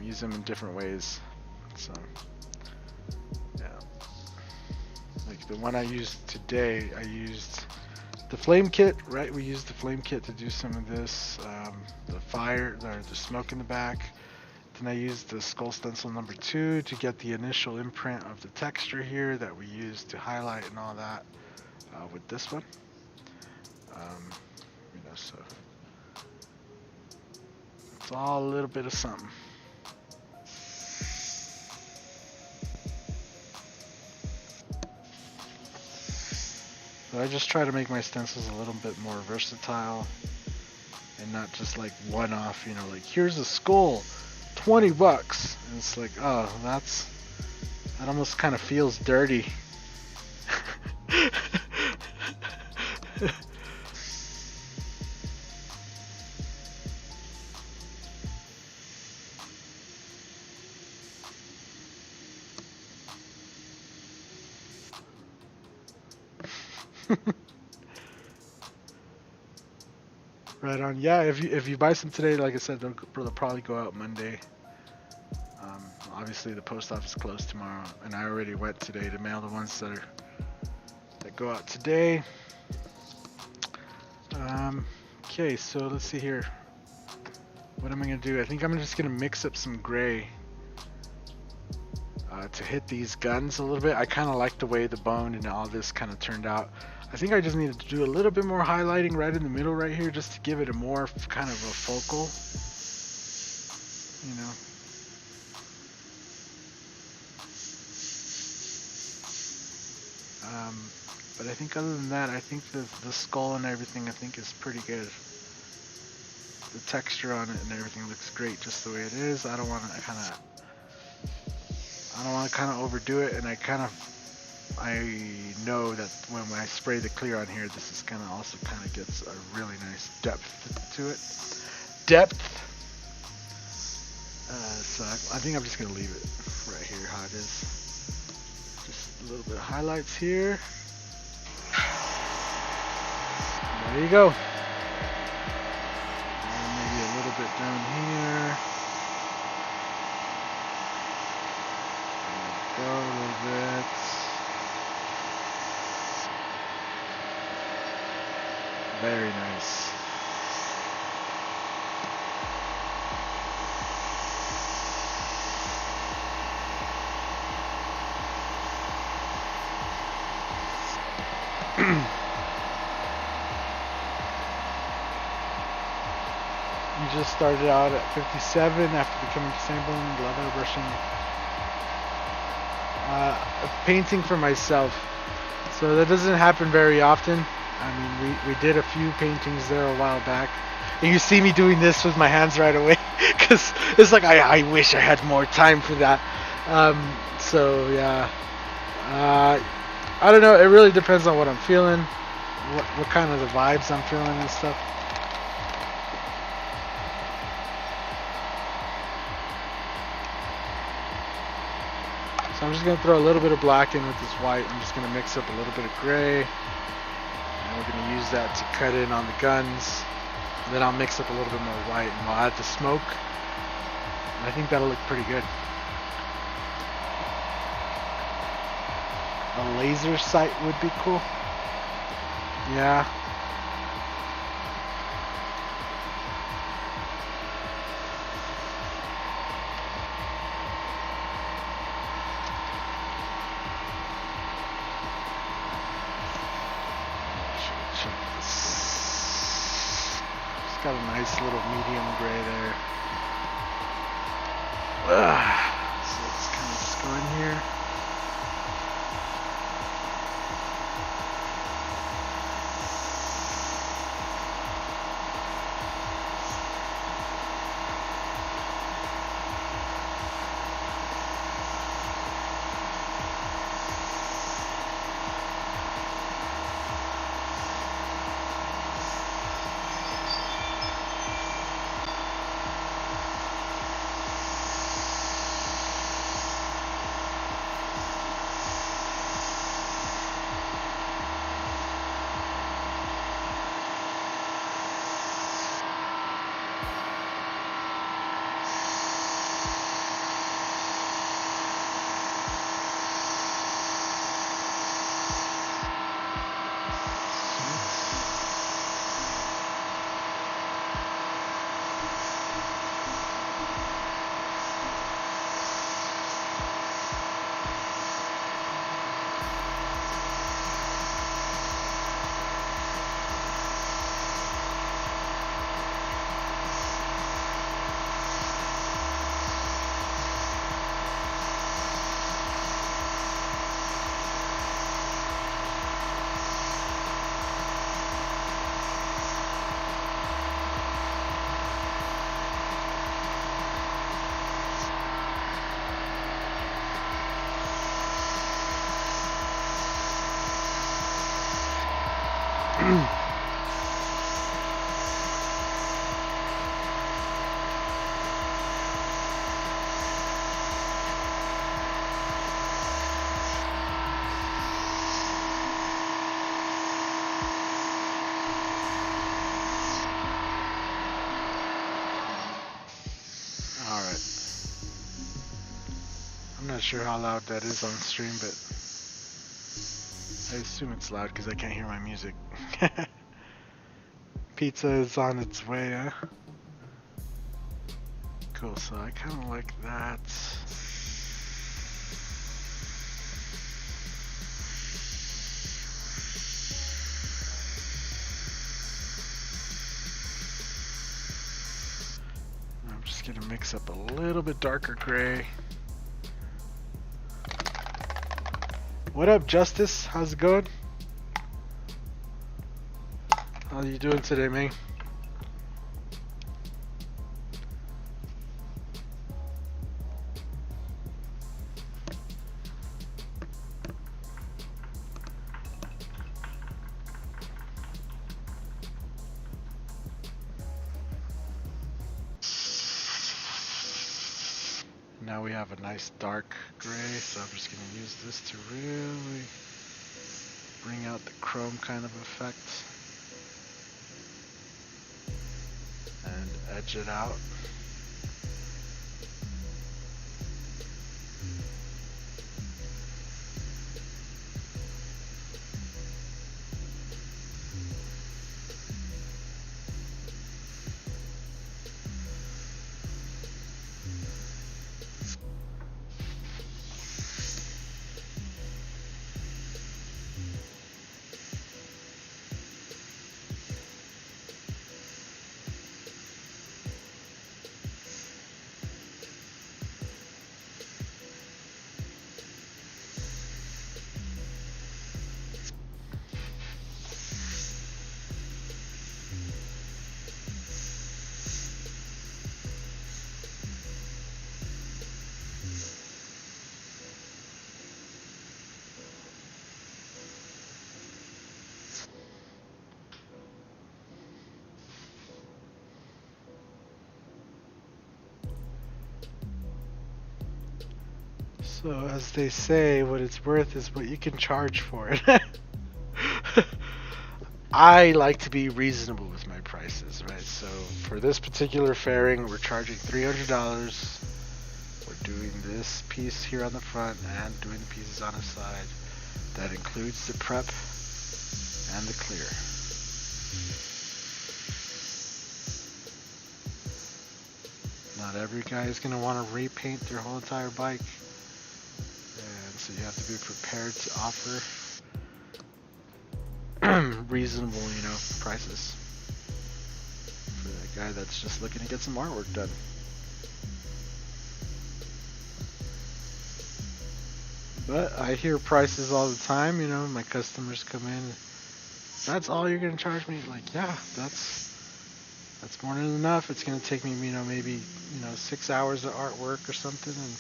use them in different ways. So yeah, like the one I used today, I used the flame kit, right? We used the flame kit to do some of this, the fire, or the smoke in the back. Then I used the skull stencil number 2 to get the initial imprint of the texture here that we used to highlight and all that with this one. You know, so it's all a little bit of something. But I just try to make my stencils a little bit more versatile and not just like one-off, you know, like here's a skull, $20. And it's like, oh, that almost kind of feels dirty. Right on. Yeah, if you buy some today, like I said, they'll probably go out Monday. Obviously the post office is closed tomorrow, and I already went today to mail the ones that go out today. Okay, so let's see here. What am I gonna do? I think I'm just gonna mix up some gray to hit these guns a little bit. I kind of like the way the bone and all this kind of turned out. I think I just needed to do a little bit more highlighting right in the middle right here, just to give it a more kind of a focal, you know. But I think other than that, I think the skull and everything I think is pretty good. The texture on it and everything looks great just the way it is. I don't want to kind of overdo it, and I know that when I spray the clear on here, this is also gets a really nice depth to it. So I think I'm just gonna leave it right here how it is. Just a little bit of highlights here. There you go. And maybe a little bit down here. There we go, a little bit. Very nice. You just started out at 57 after becoming disabled and love airbrushing. Painting for myself. So that doesn't happen very often. I mean, we did a few paintings there a while back. And you see me doing this with my hands right away. Because it's like, I wish I had more time for that. So, yeah. I don't know. It really depends on what I'm feeling. What kind of the vibes I'm feeling and stuff. So I'm just going to throw a little bit of black in with this white. I'm just going to mix up a little bit of gray. And we're going to use that to cut in on the guns. And then I'll mix up a little bit more white and I'll add the smoke. And I think that'll look pretty good. A laser sight would be cool. Yeah. It's got a nice little medium gray there. So let's kind of just go in here. I'm not sure how loud that is on stream, but I assume it's loud because I can't hear my music. Pizza is on its way, huh? Cool, so I kind of like that. I'm just gonna mix up a little bit darker gray. What up, Justice? How's it going? How you doing today, man? Now we have a nice dark gray, so I'm just going to use this to really bring out the chrome kind of effect and edge it out. So, as they say, what it's worth is what you can charge for it. I like to be reasonable with my prices, right? So, for this particular fairing, we're charging $300. We're doing this piece here on the front and doing the pieces on the side. That includes the prep and the clear. Not every guy is going to want to repaint their whole entire bike. So you have to be prepared to offer reasonable, prices for that guy that's just looking to get some artwork done. But I hear prices all the time, my customers come in, that's all you're going to charge me? Like, yeah, that's more than enough. It's going to take me, maybe, 6 hours of artwork or something, and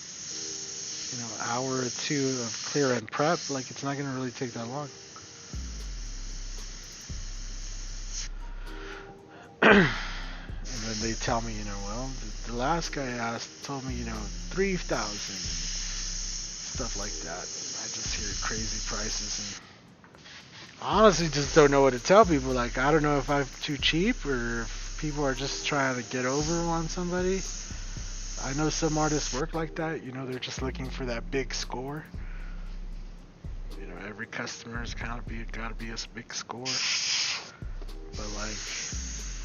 hour or two of clear and prep. Like, it's not going to really take that long. And then they tell me, well, the last guy told me, 3,000 and stuff like that. I just hear crazy prices and honestly just don't know what to tell people. Like, I don't know if I'm too cheap or if people are just trying to get over on somebody. I know some artists work like that, they're just looking for that big score. Every customer's gotta be a big score. But like,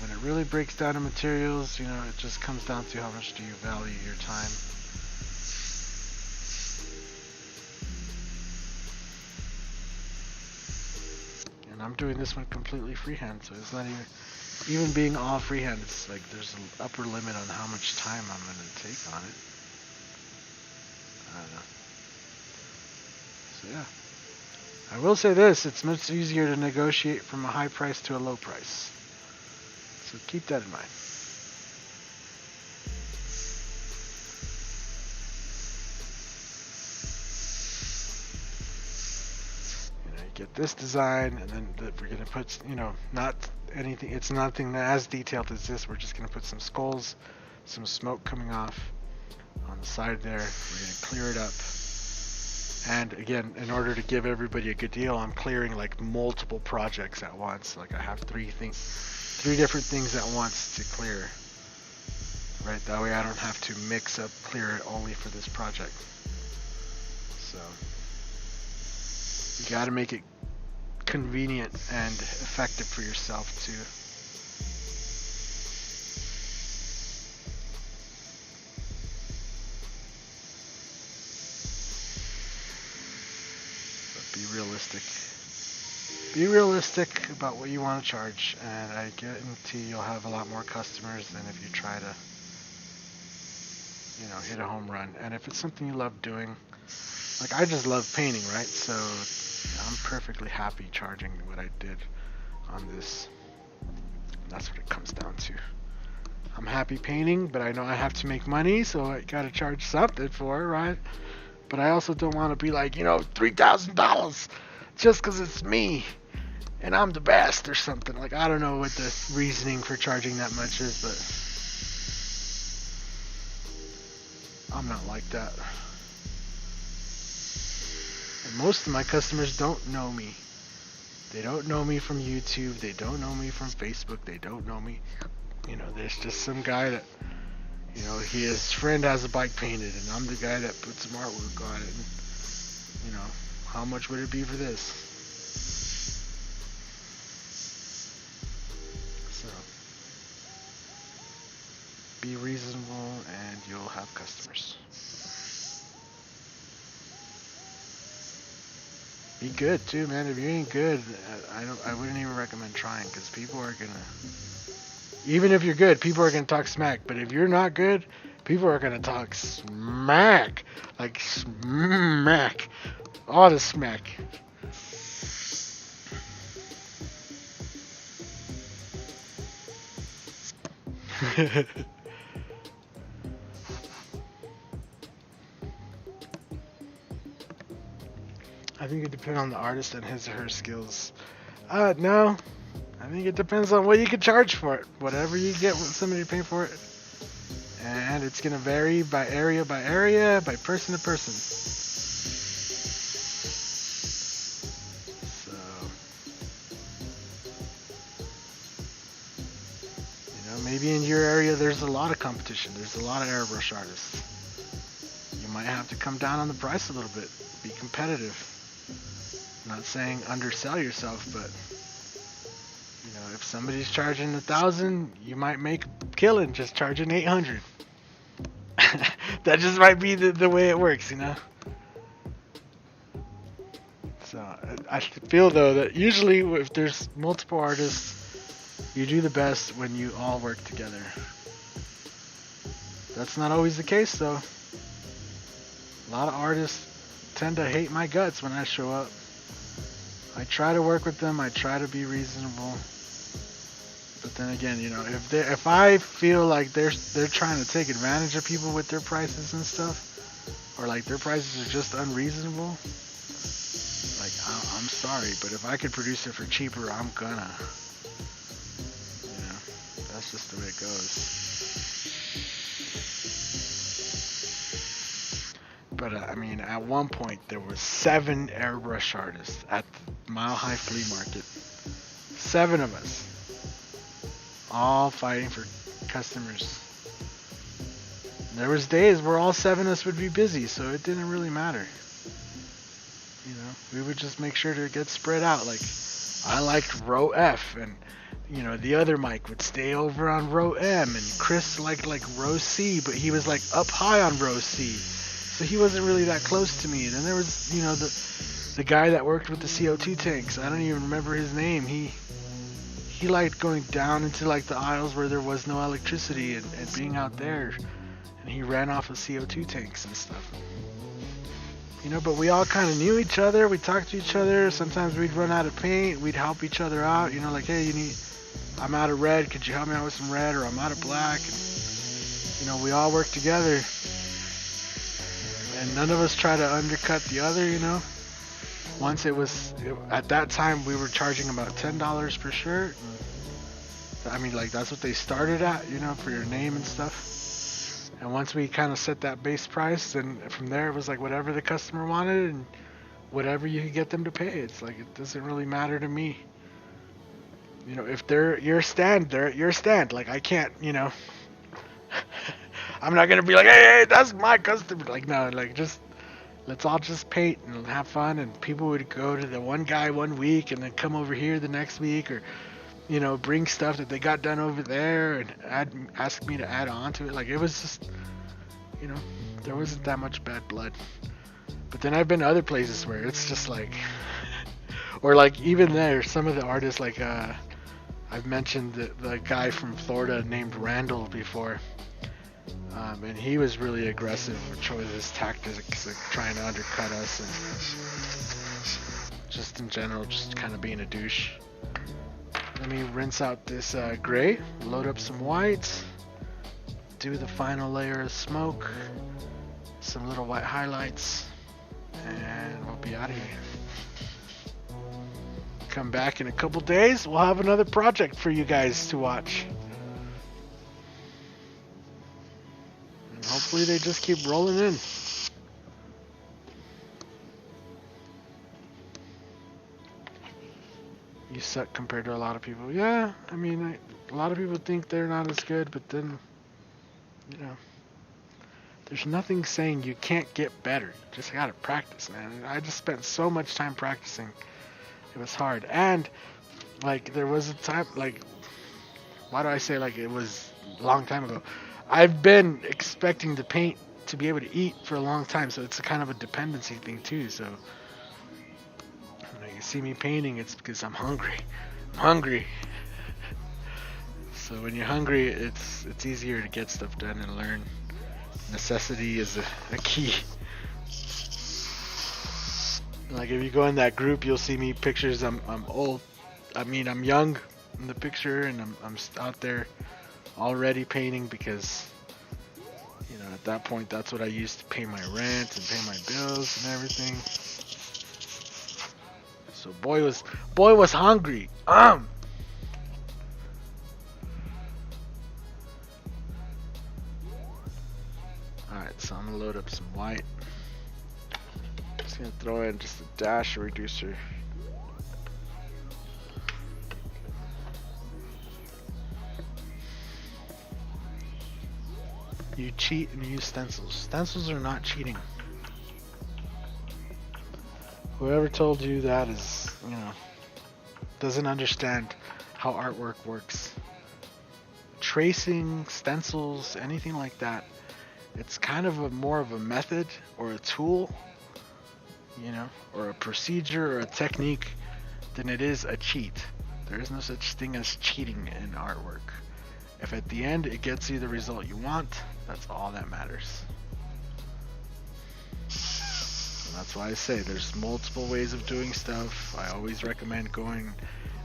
when it really breaks down to materials, it just comes down to how much do you value your time. And I'm doing this one completely freehand, so it's not even being all freehand, it's like there's an upper limit on how much time I'm going to take on it. I don't know. So yeah. I will say this, it's much easier to negotiate from a high price to a low price. So keep that in mind. You get this design, and then we're going to put, not anything, it's nothing as detailed as this. We're just going to put some skulls, some smoke coming off on the side there. We're going to clear it up. And again, in order to give everybody a good deal, I'm clearing like multiple projects at once. Like, I have three different things at once to clear. Right, that way I don't have to mix up clear it only for this project. So you got to make it convenient and effective for yourself too. Be realistic. Be realistic about what you want to charge, and I guarantee you'll have a lot more customers than if you try to, hit a home run. And if it's something you love doing, like, I just love painting, right? So I'm perfectly happy charging what I did on this. That's what it comes down to. I'm happy painting, but I know I have to make money, so I gotta charge something for it, right? But I also don't want to be like, $3,000 just because it's me and I'm the best or something. Like, I don't know what the reasoning for charging that much is, but I'm not like that. And most of my customers don't know me. They don't know me from YouTube. They don't know me from Facebook. They don't know me. There's just some guy that, his friend has a bike painted, and I'm the guy that puts some artwork on it. And, how much would it be for this? So, be reasonable, and you'll have customers. Be good too, man. If you ain't good, I wouldn't even recommend trying, because people are gonna. Even if you're good, people are gonna talk smack. But if you're not good, people are gonna talk smack, like smack, all the smack. I think it depends on the artist and his or her skills. No. I think it depends on what you can charge for it. Whatever you get with somebody to pay for it. And it's going to vary by area, by person to person. So, maybe in your area there's a lot of competition. There's a lot of airbrush artists. You might have to come down on the price a little bit. Be competitive. Not saying undersell yourself, but if somebody's charging 1,000, you might make a killing just charging 800. That just might be the way it works, So I feel though that usually if there's multiple artists, you do the best when you all work together. That's not always the case though. A lot of artists tend to hate my guts when I show up. I try to work with them. I try to be reasonable. But then again, if I feel like they're trying to take advantage of people with their prices and stuff, or like their prices are just unreasonable, like I'm sorry, but if I could produce it for cheaper, I'm gonna. That's just the way it goes. But at one point there were 7 airbrush artists at the Mile High Flea Market. 7 of us, all fighting for customers. There was days where all 7 of us would be busy, so it didn't really matter. We would just make sure to get spread out. Like, I liked row F, and the other Mike would stay over on row M, and Chris liked row C, but he was up high on row C. So he wasn't really that close to me. Then there was, the guy that worked with the CO2 tanks. I don't even remember his name. He liked going down into the aisles where there was no electricity and being out there. And he ran off of CO2 tanks and stuff. But we all kind of knew each other. We talked to each other. Sometimes we'd run out of paint. We'd help each other out. Hey, I'm out of red. Could you help me out with some red? Or I'm out of black. And, we all worked together. And none of us try to undercut the other, Once at that time we were charging about $10 per shirt. That's what they started at, for your name and stuff. And once we kind of set that base price, then from there it was whatever the customer wanted and whatever you could get them to pay. It's it doesn't really matter to me. If they're at your stand, they're at your stand. I can't, I'm not gonna be hey, that's my customer. No, just let's all just paint and have fun. And people would go to the one guy one week and then come over here the next week, or bring stuff that they got done over there and ask me to add on to it. It was just, there wasn't that much bad blood. But then I've been to other places where it's just or even there, some of the artists I've mentioned the guy from Florida named Randall before. And he was really aggressive with his tactics of trying to undercut us, and just in general, just kind of being a douche. Let me rinse out this gray, load up some whites, do the final layer of smoke, some little white highlights, and we'll be out of here. Come back in a couple days, we'll have another project for you guys to watch. And hopefully they just keep rolling in. You suck compared to a lot of people. Yeah, I mean, a lot of people think they're not as good, but then, you know, there's nothing saying you can't get better. You just gotta practice, man. I just spent so much time practicing. It was hard. And, like, there was a time, like, why do I say, like, it was a long time ago? I've been expecting the paint to be able to eat for a long time, so it's a kind of a dependency thing, too, so... You see me painting, it's because I'm hungry. I'm hungry. So when you're hungry, it's easier to get stuff done and learn. Necessity is a key. Like if you go in that group, you'll see me pictures. I'm old. I mean, I'm young in the picture, and I'm out there already painting because, you know, at that point, that's what I used to pay my rent and pay my bills and everything. So boy was hungry. Alright, so I'm gonna load up some white. Just gonna throw in just a dash of reducer. You cheat and use stencils. Stencils are not cheating. Whoever told you that is, you know, doesn't understand how artwork works. Tracing, stencils, anything like that, it's kind of more of a method or a tool, you know, or a procedure or a technique than it is a cheat. There is no such thing as cheating in artwork. If at the end it gets you the result you want, that's all that matters. That's why I say there's multiple ways of doing stuff. I always recommend going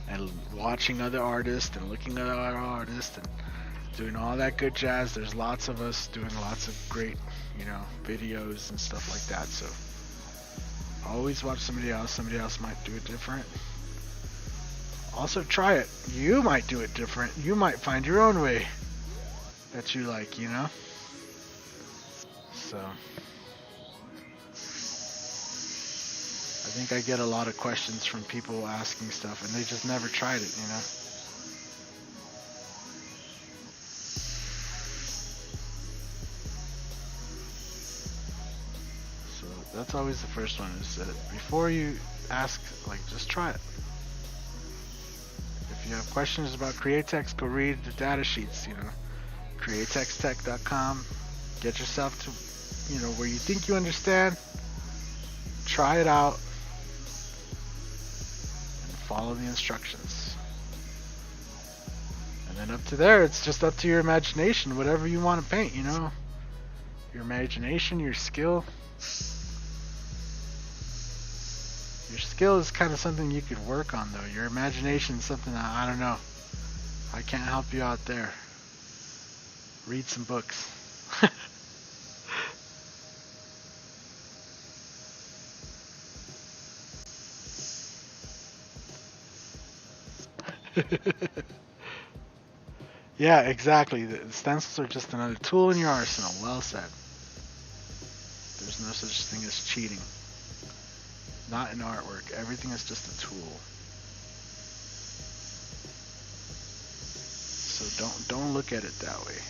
and watching other artists and looking at other artists and doing all that good jazz. There's lots of us doing lots of great, you know, videos and stuff like that. So always watch somebody else. Somebody else might do it different. Also try it. You might do it different. You might find your own way that you like, you know? So... I think I get a lot of questions from people asking stuff and they just never tried it, you know? So that's always the first one, is that before you ask, like, just try it. If you have questions about Createx, go read the data sheets, you know? creatextech.com. Get yourself to, you know, where you think you understand. Try it out. Follow the instructions. And then up to there, it's just up to your imagination, whatever you want to paint, you know? Your imagination, your skill. Your skill is kind of something you could work on, though. Your imagination is something that, I don't know. I can't help you out there. Read some books. Yeah, exactly. The stencils are just another tool in your arsenal. Well said. There's no such thing as cheating. Not in artwork. Everything is just a tool. So don't look at it that way,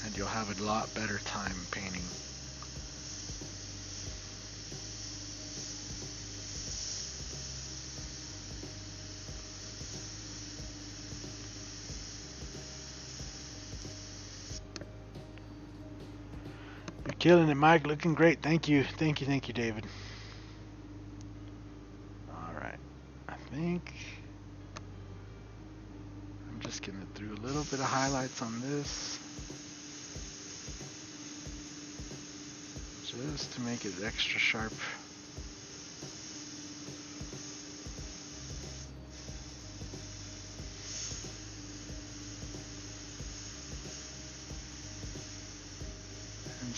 and you'll have a lot better time painting. Killing it, Mike. Looking great. Thank you, David. Alright. I think I'm just gonna do a little bit of highlights on this. Just to make it extra sharp.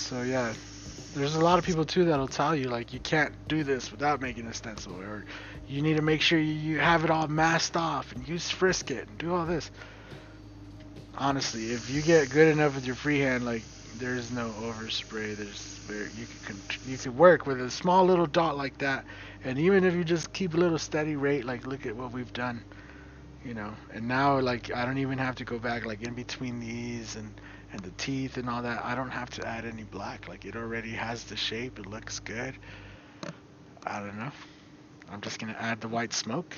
So yeah, there's a lot of people too that'll tell you like you can't do this without making a stencil, or you need to make sure you have it all masked off and use Frisket and do all this. Honestly, if you get good enough with your freehand, like there's no overspray. You can work with a small little dot like that, and even if you just keep a little steady rate, like look at what we've done, you know. And now like I don't even have to go back like in between these and the teeth and all that. I don't have to add any black. Like it already has the shape. It looks good. I don't know. I'm just gonna add the white smoke,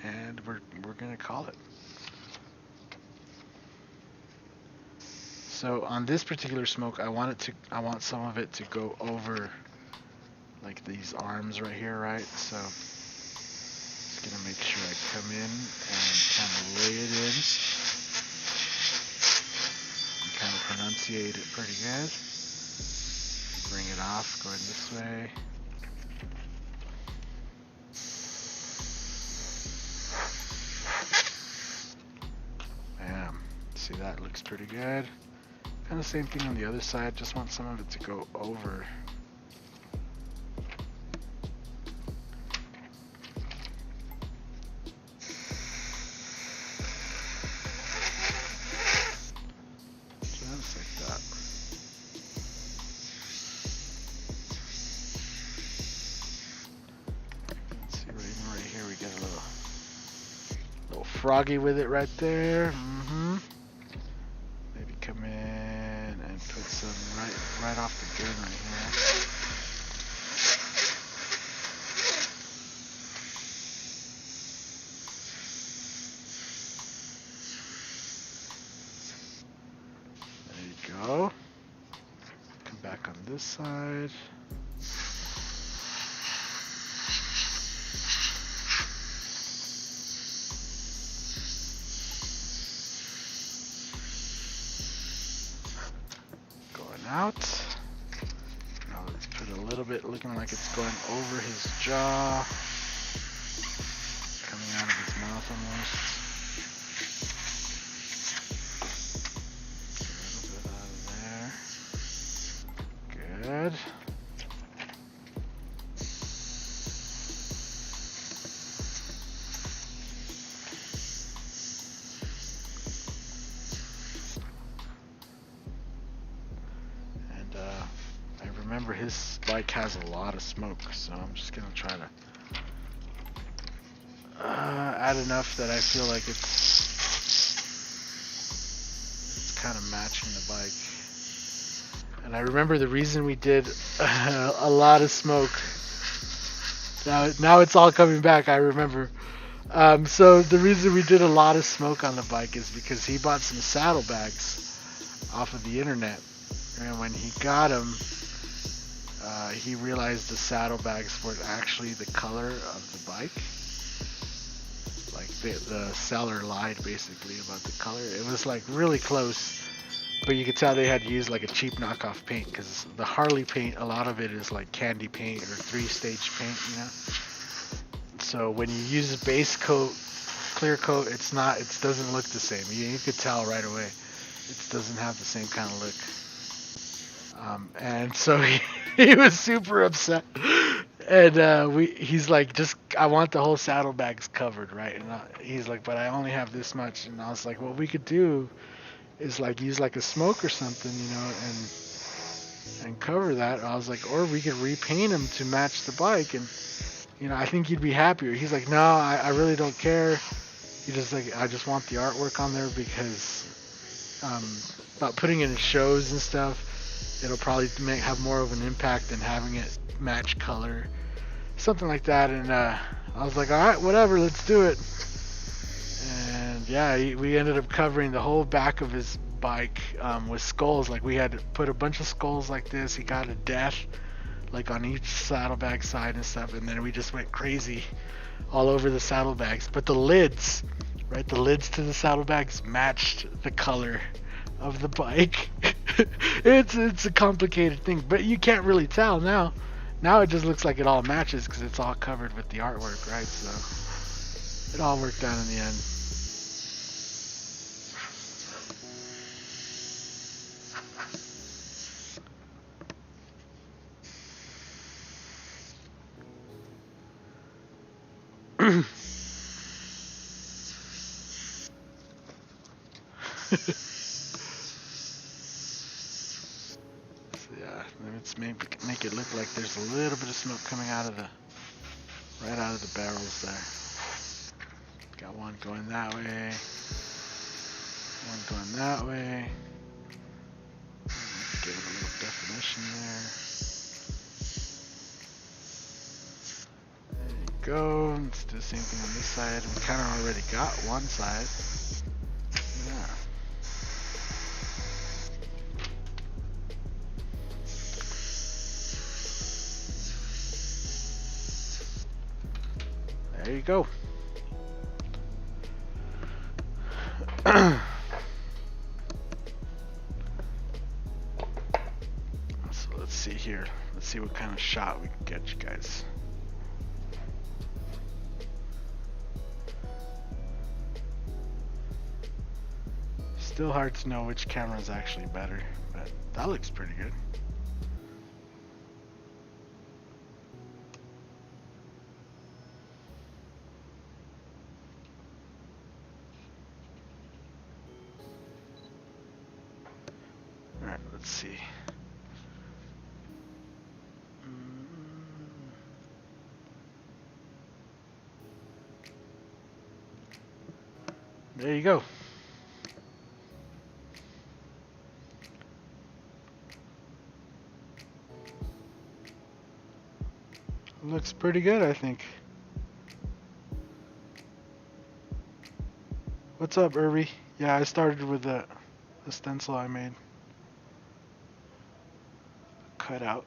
and we're gonna call it. So on this particular smoke, I want some of it to go over like these arms right here, right? So just gonna make sure I come in and kind of lay it in and kind of pronunciate it pretty good. Bring it off, going this way. Bam. See, that looks pretty good. And the same thing on the other side, just want some of it to go over. Just like that. Let's see, right here we get a little froggy with it right there. Maybe come in. Put some right off the bin right here. There you go. Come back on this side. Out. Now let's put a little bit looking like it's going over his jaw, coming out of his mouth almost. A little bit out of there. Good. Remember, his bike has a lot of smoke, so I'm just gonna try to add enough that I feel like it's kind of matching the bike. And I remember the reason we did a lot of smoke. Now it's all coming back. I remember. So the reason we did a lot of smoke on the bike is because he bought some saddlebags off of the internet, and when he got them. He realized the saddlebags weren't actually the color of the bike. Like the seller lied basically about the color. It was like really close, but you could tell they had used like a cheap knockoff paint, because the Harley paint, a lot of it is like candy paint or 3-stage paint, you know. So when you use a base coat, clear coat, it doesn't look the same. You could tell right away. It doesn't have the same kind of look. And so he was super upset, and he's like, I want the whole saddlebags covered, right? And he's like, but I only have this much. And I was like, what we could do is like use like a smoke or something, you know, and cover that. I was like, or we could repaint them to match the bike, and you know, I think you'd be happier. He's like, no, I really don't care. He just like, I just want the artwork on there because about putting it in shows and stuff. It'll probably have more of an impact than having it match color, something like that. And I was like, all right, whatever, let's do it. And yeah, we ended up covering the whole back of his bike with skulls. Like we had to put a bunch of skulls like this. He got a death like on each saddlebag side and stuff, and then we just went crazy all over the saddlebags. But the lids, right, the lids to the saddlebags matched the color of the bike. It's a complicated thing, but you can't really tell now. Now it just looks like it all matches because it's all covered with the artwork, right? So it all worked out in the end. So yeah, let's make it look like there's a little bit of smoke coming out of right out of the barrels there. Got one going that way, one going that way. Let's give it a little definition there. There you go. Let's do the same thing on this side. We kind of already got one side. Yeah. There you go. So let's see here. Let's see what kind of shot we can get you guys. Still hard to know which camera is actually better, but that looks pretty good. Alright, let's see. There you go. Looks pretty good, I think. What's up, Irby? Yeah, I started with the stencil I made. Cut out.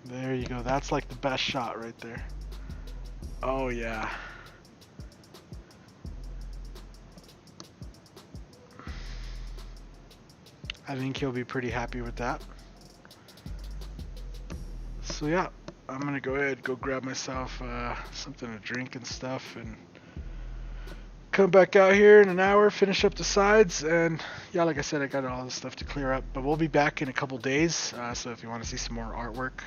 There you go. That's like the best shot right there. Oh yeah. I think he'll be pretty happy with that. So yeah, I'm gonna go ahead, go grab myself something to drink and stuff, and come back out here in an hour, finish up the sides, and yeah, like I said, I got all this stuff to clear up. But we'll be back in a couple days, so if you want to see some more artwork,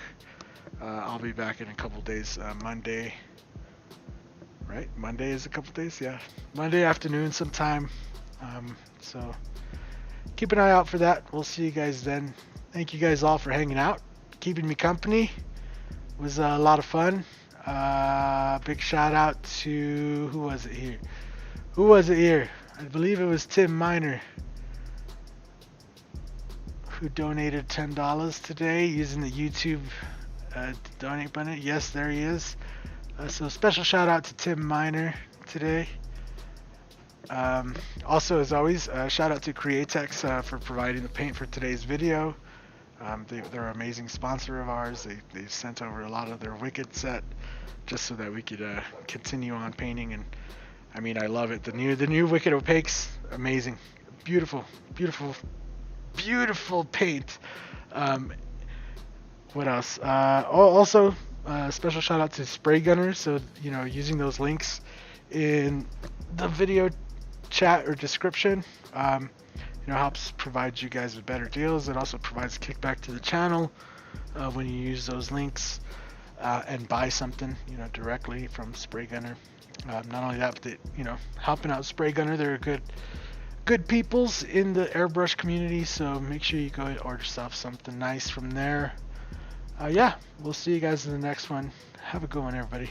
I'll be back in a couple days. Monday, right? Monday is a couple days, yeah. Monday afternoon sometime. So keep an eye out for that. We'll see you guys then. Thank you guys all for hanging out, keeping me company. It was a lot of fun. Big shout out to, who was it here? I believe it was Tim Miner, who donated $10 today using the YouTube donate button. Yes, there he is. So special shout out to Tim Miner today. Also, as always, shout out to Createx for providing the paint for today's video. They're an amazing sponsor of ours. They sent over a lot of their Wicked set just so that we could continue on painting, and I mean, I love it. The new Wicked Opaques, amazing, beautiful paint. What else? Also, special shout out to Spray Gunner. So using those links in the video chat or description, helps provide you guys with better deals. It also provides kickback to the channel when you use those links and buy something, directly from Spray Gunner. Not only that, but helping out Spray Gunner. They're good peoples in the airbrush community, so make sure you go and order yourself something nice from there. Yeah, we'll see you guys in the next one. Have a good one, everybody.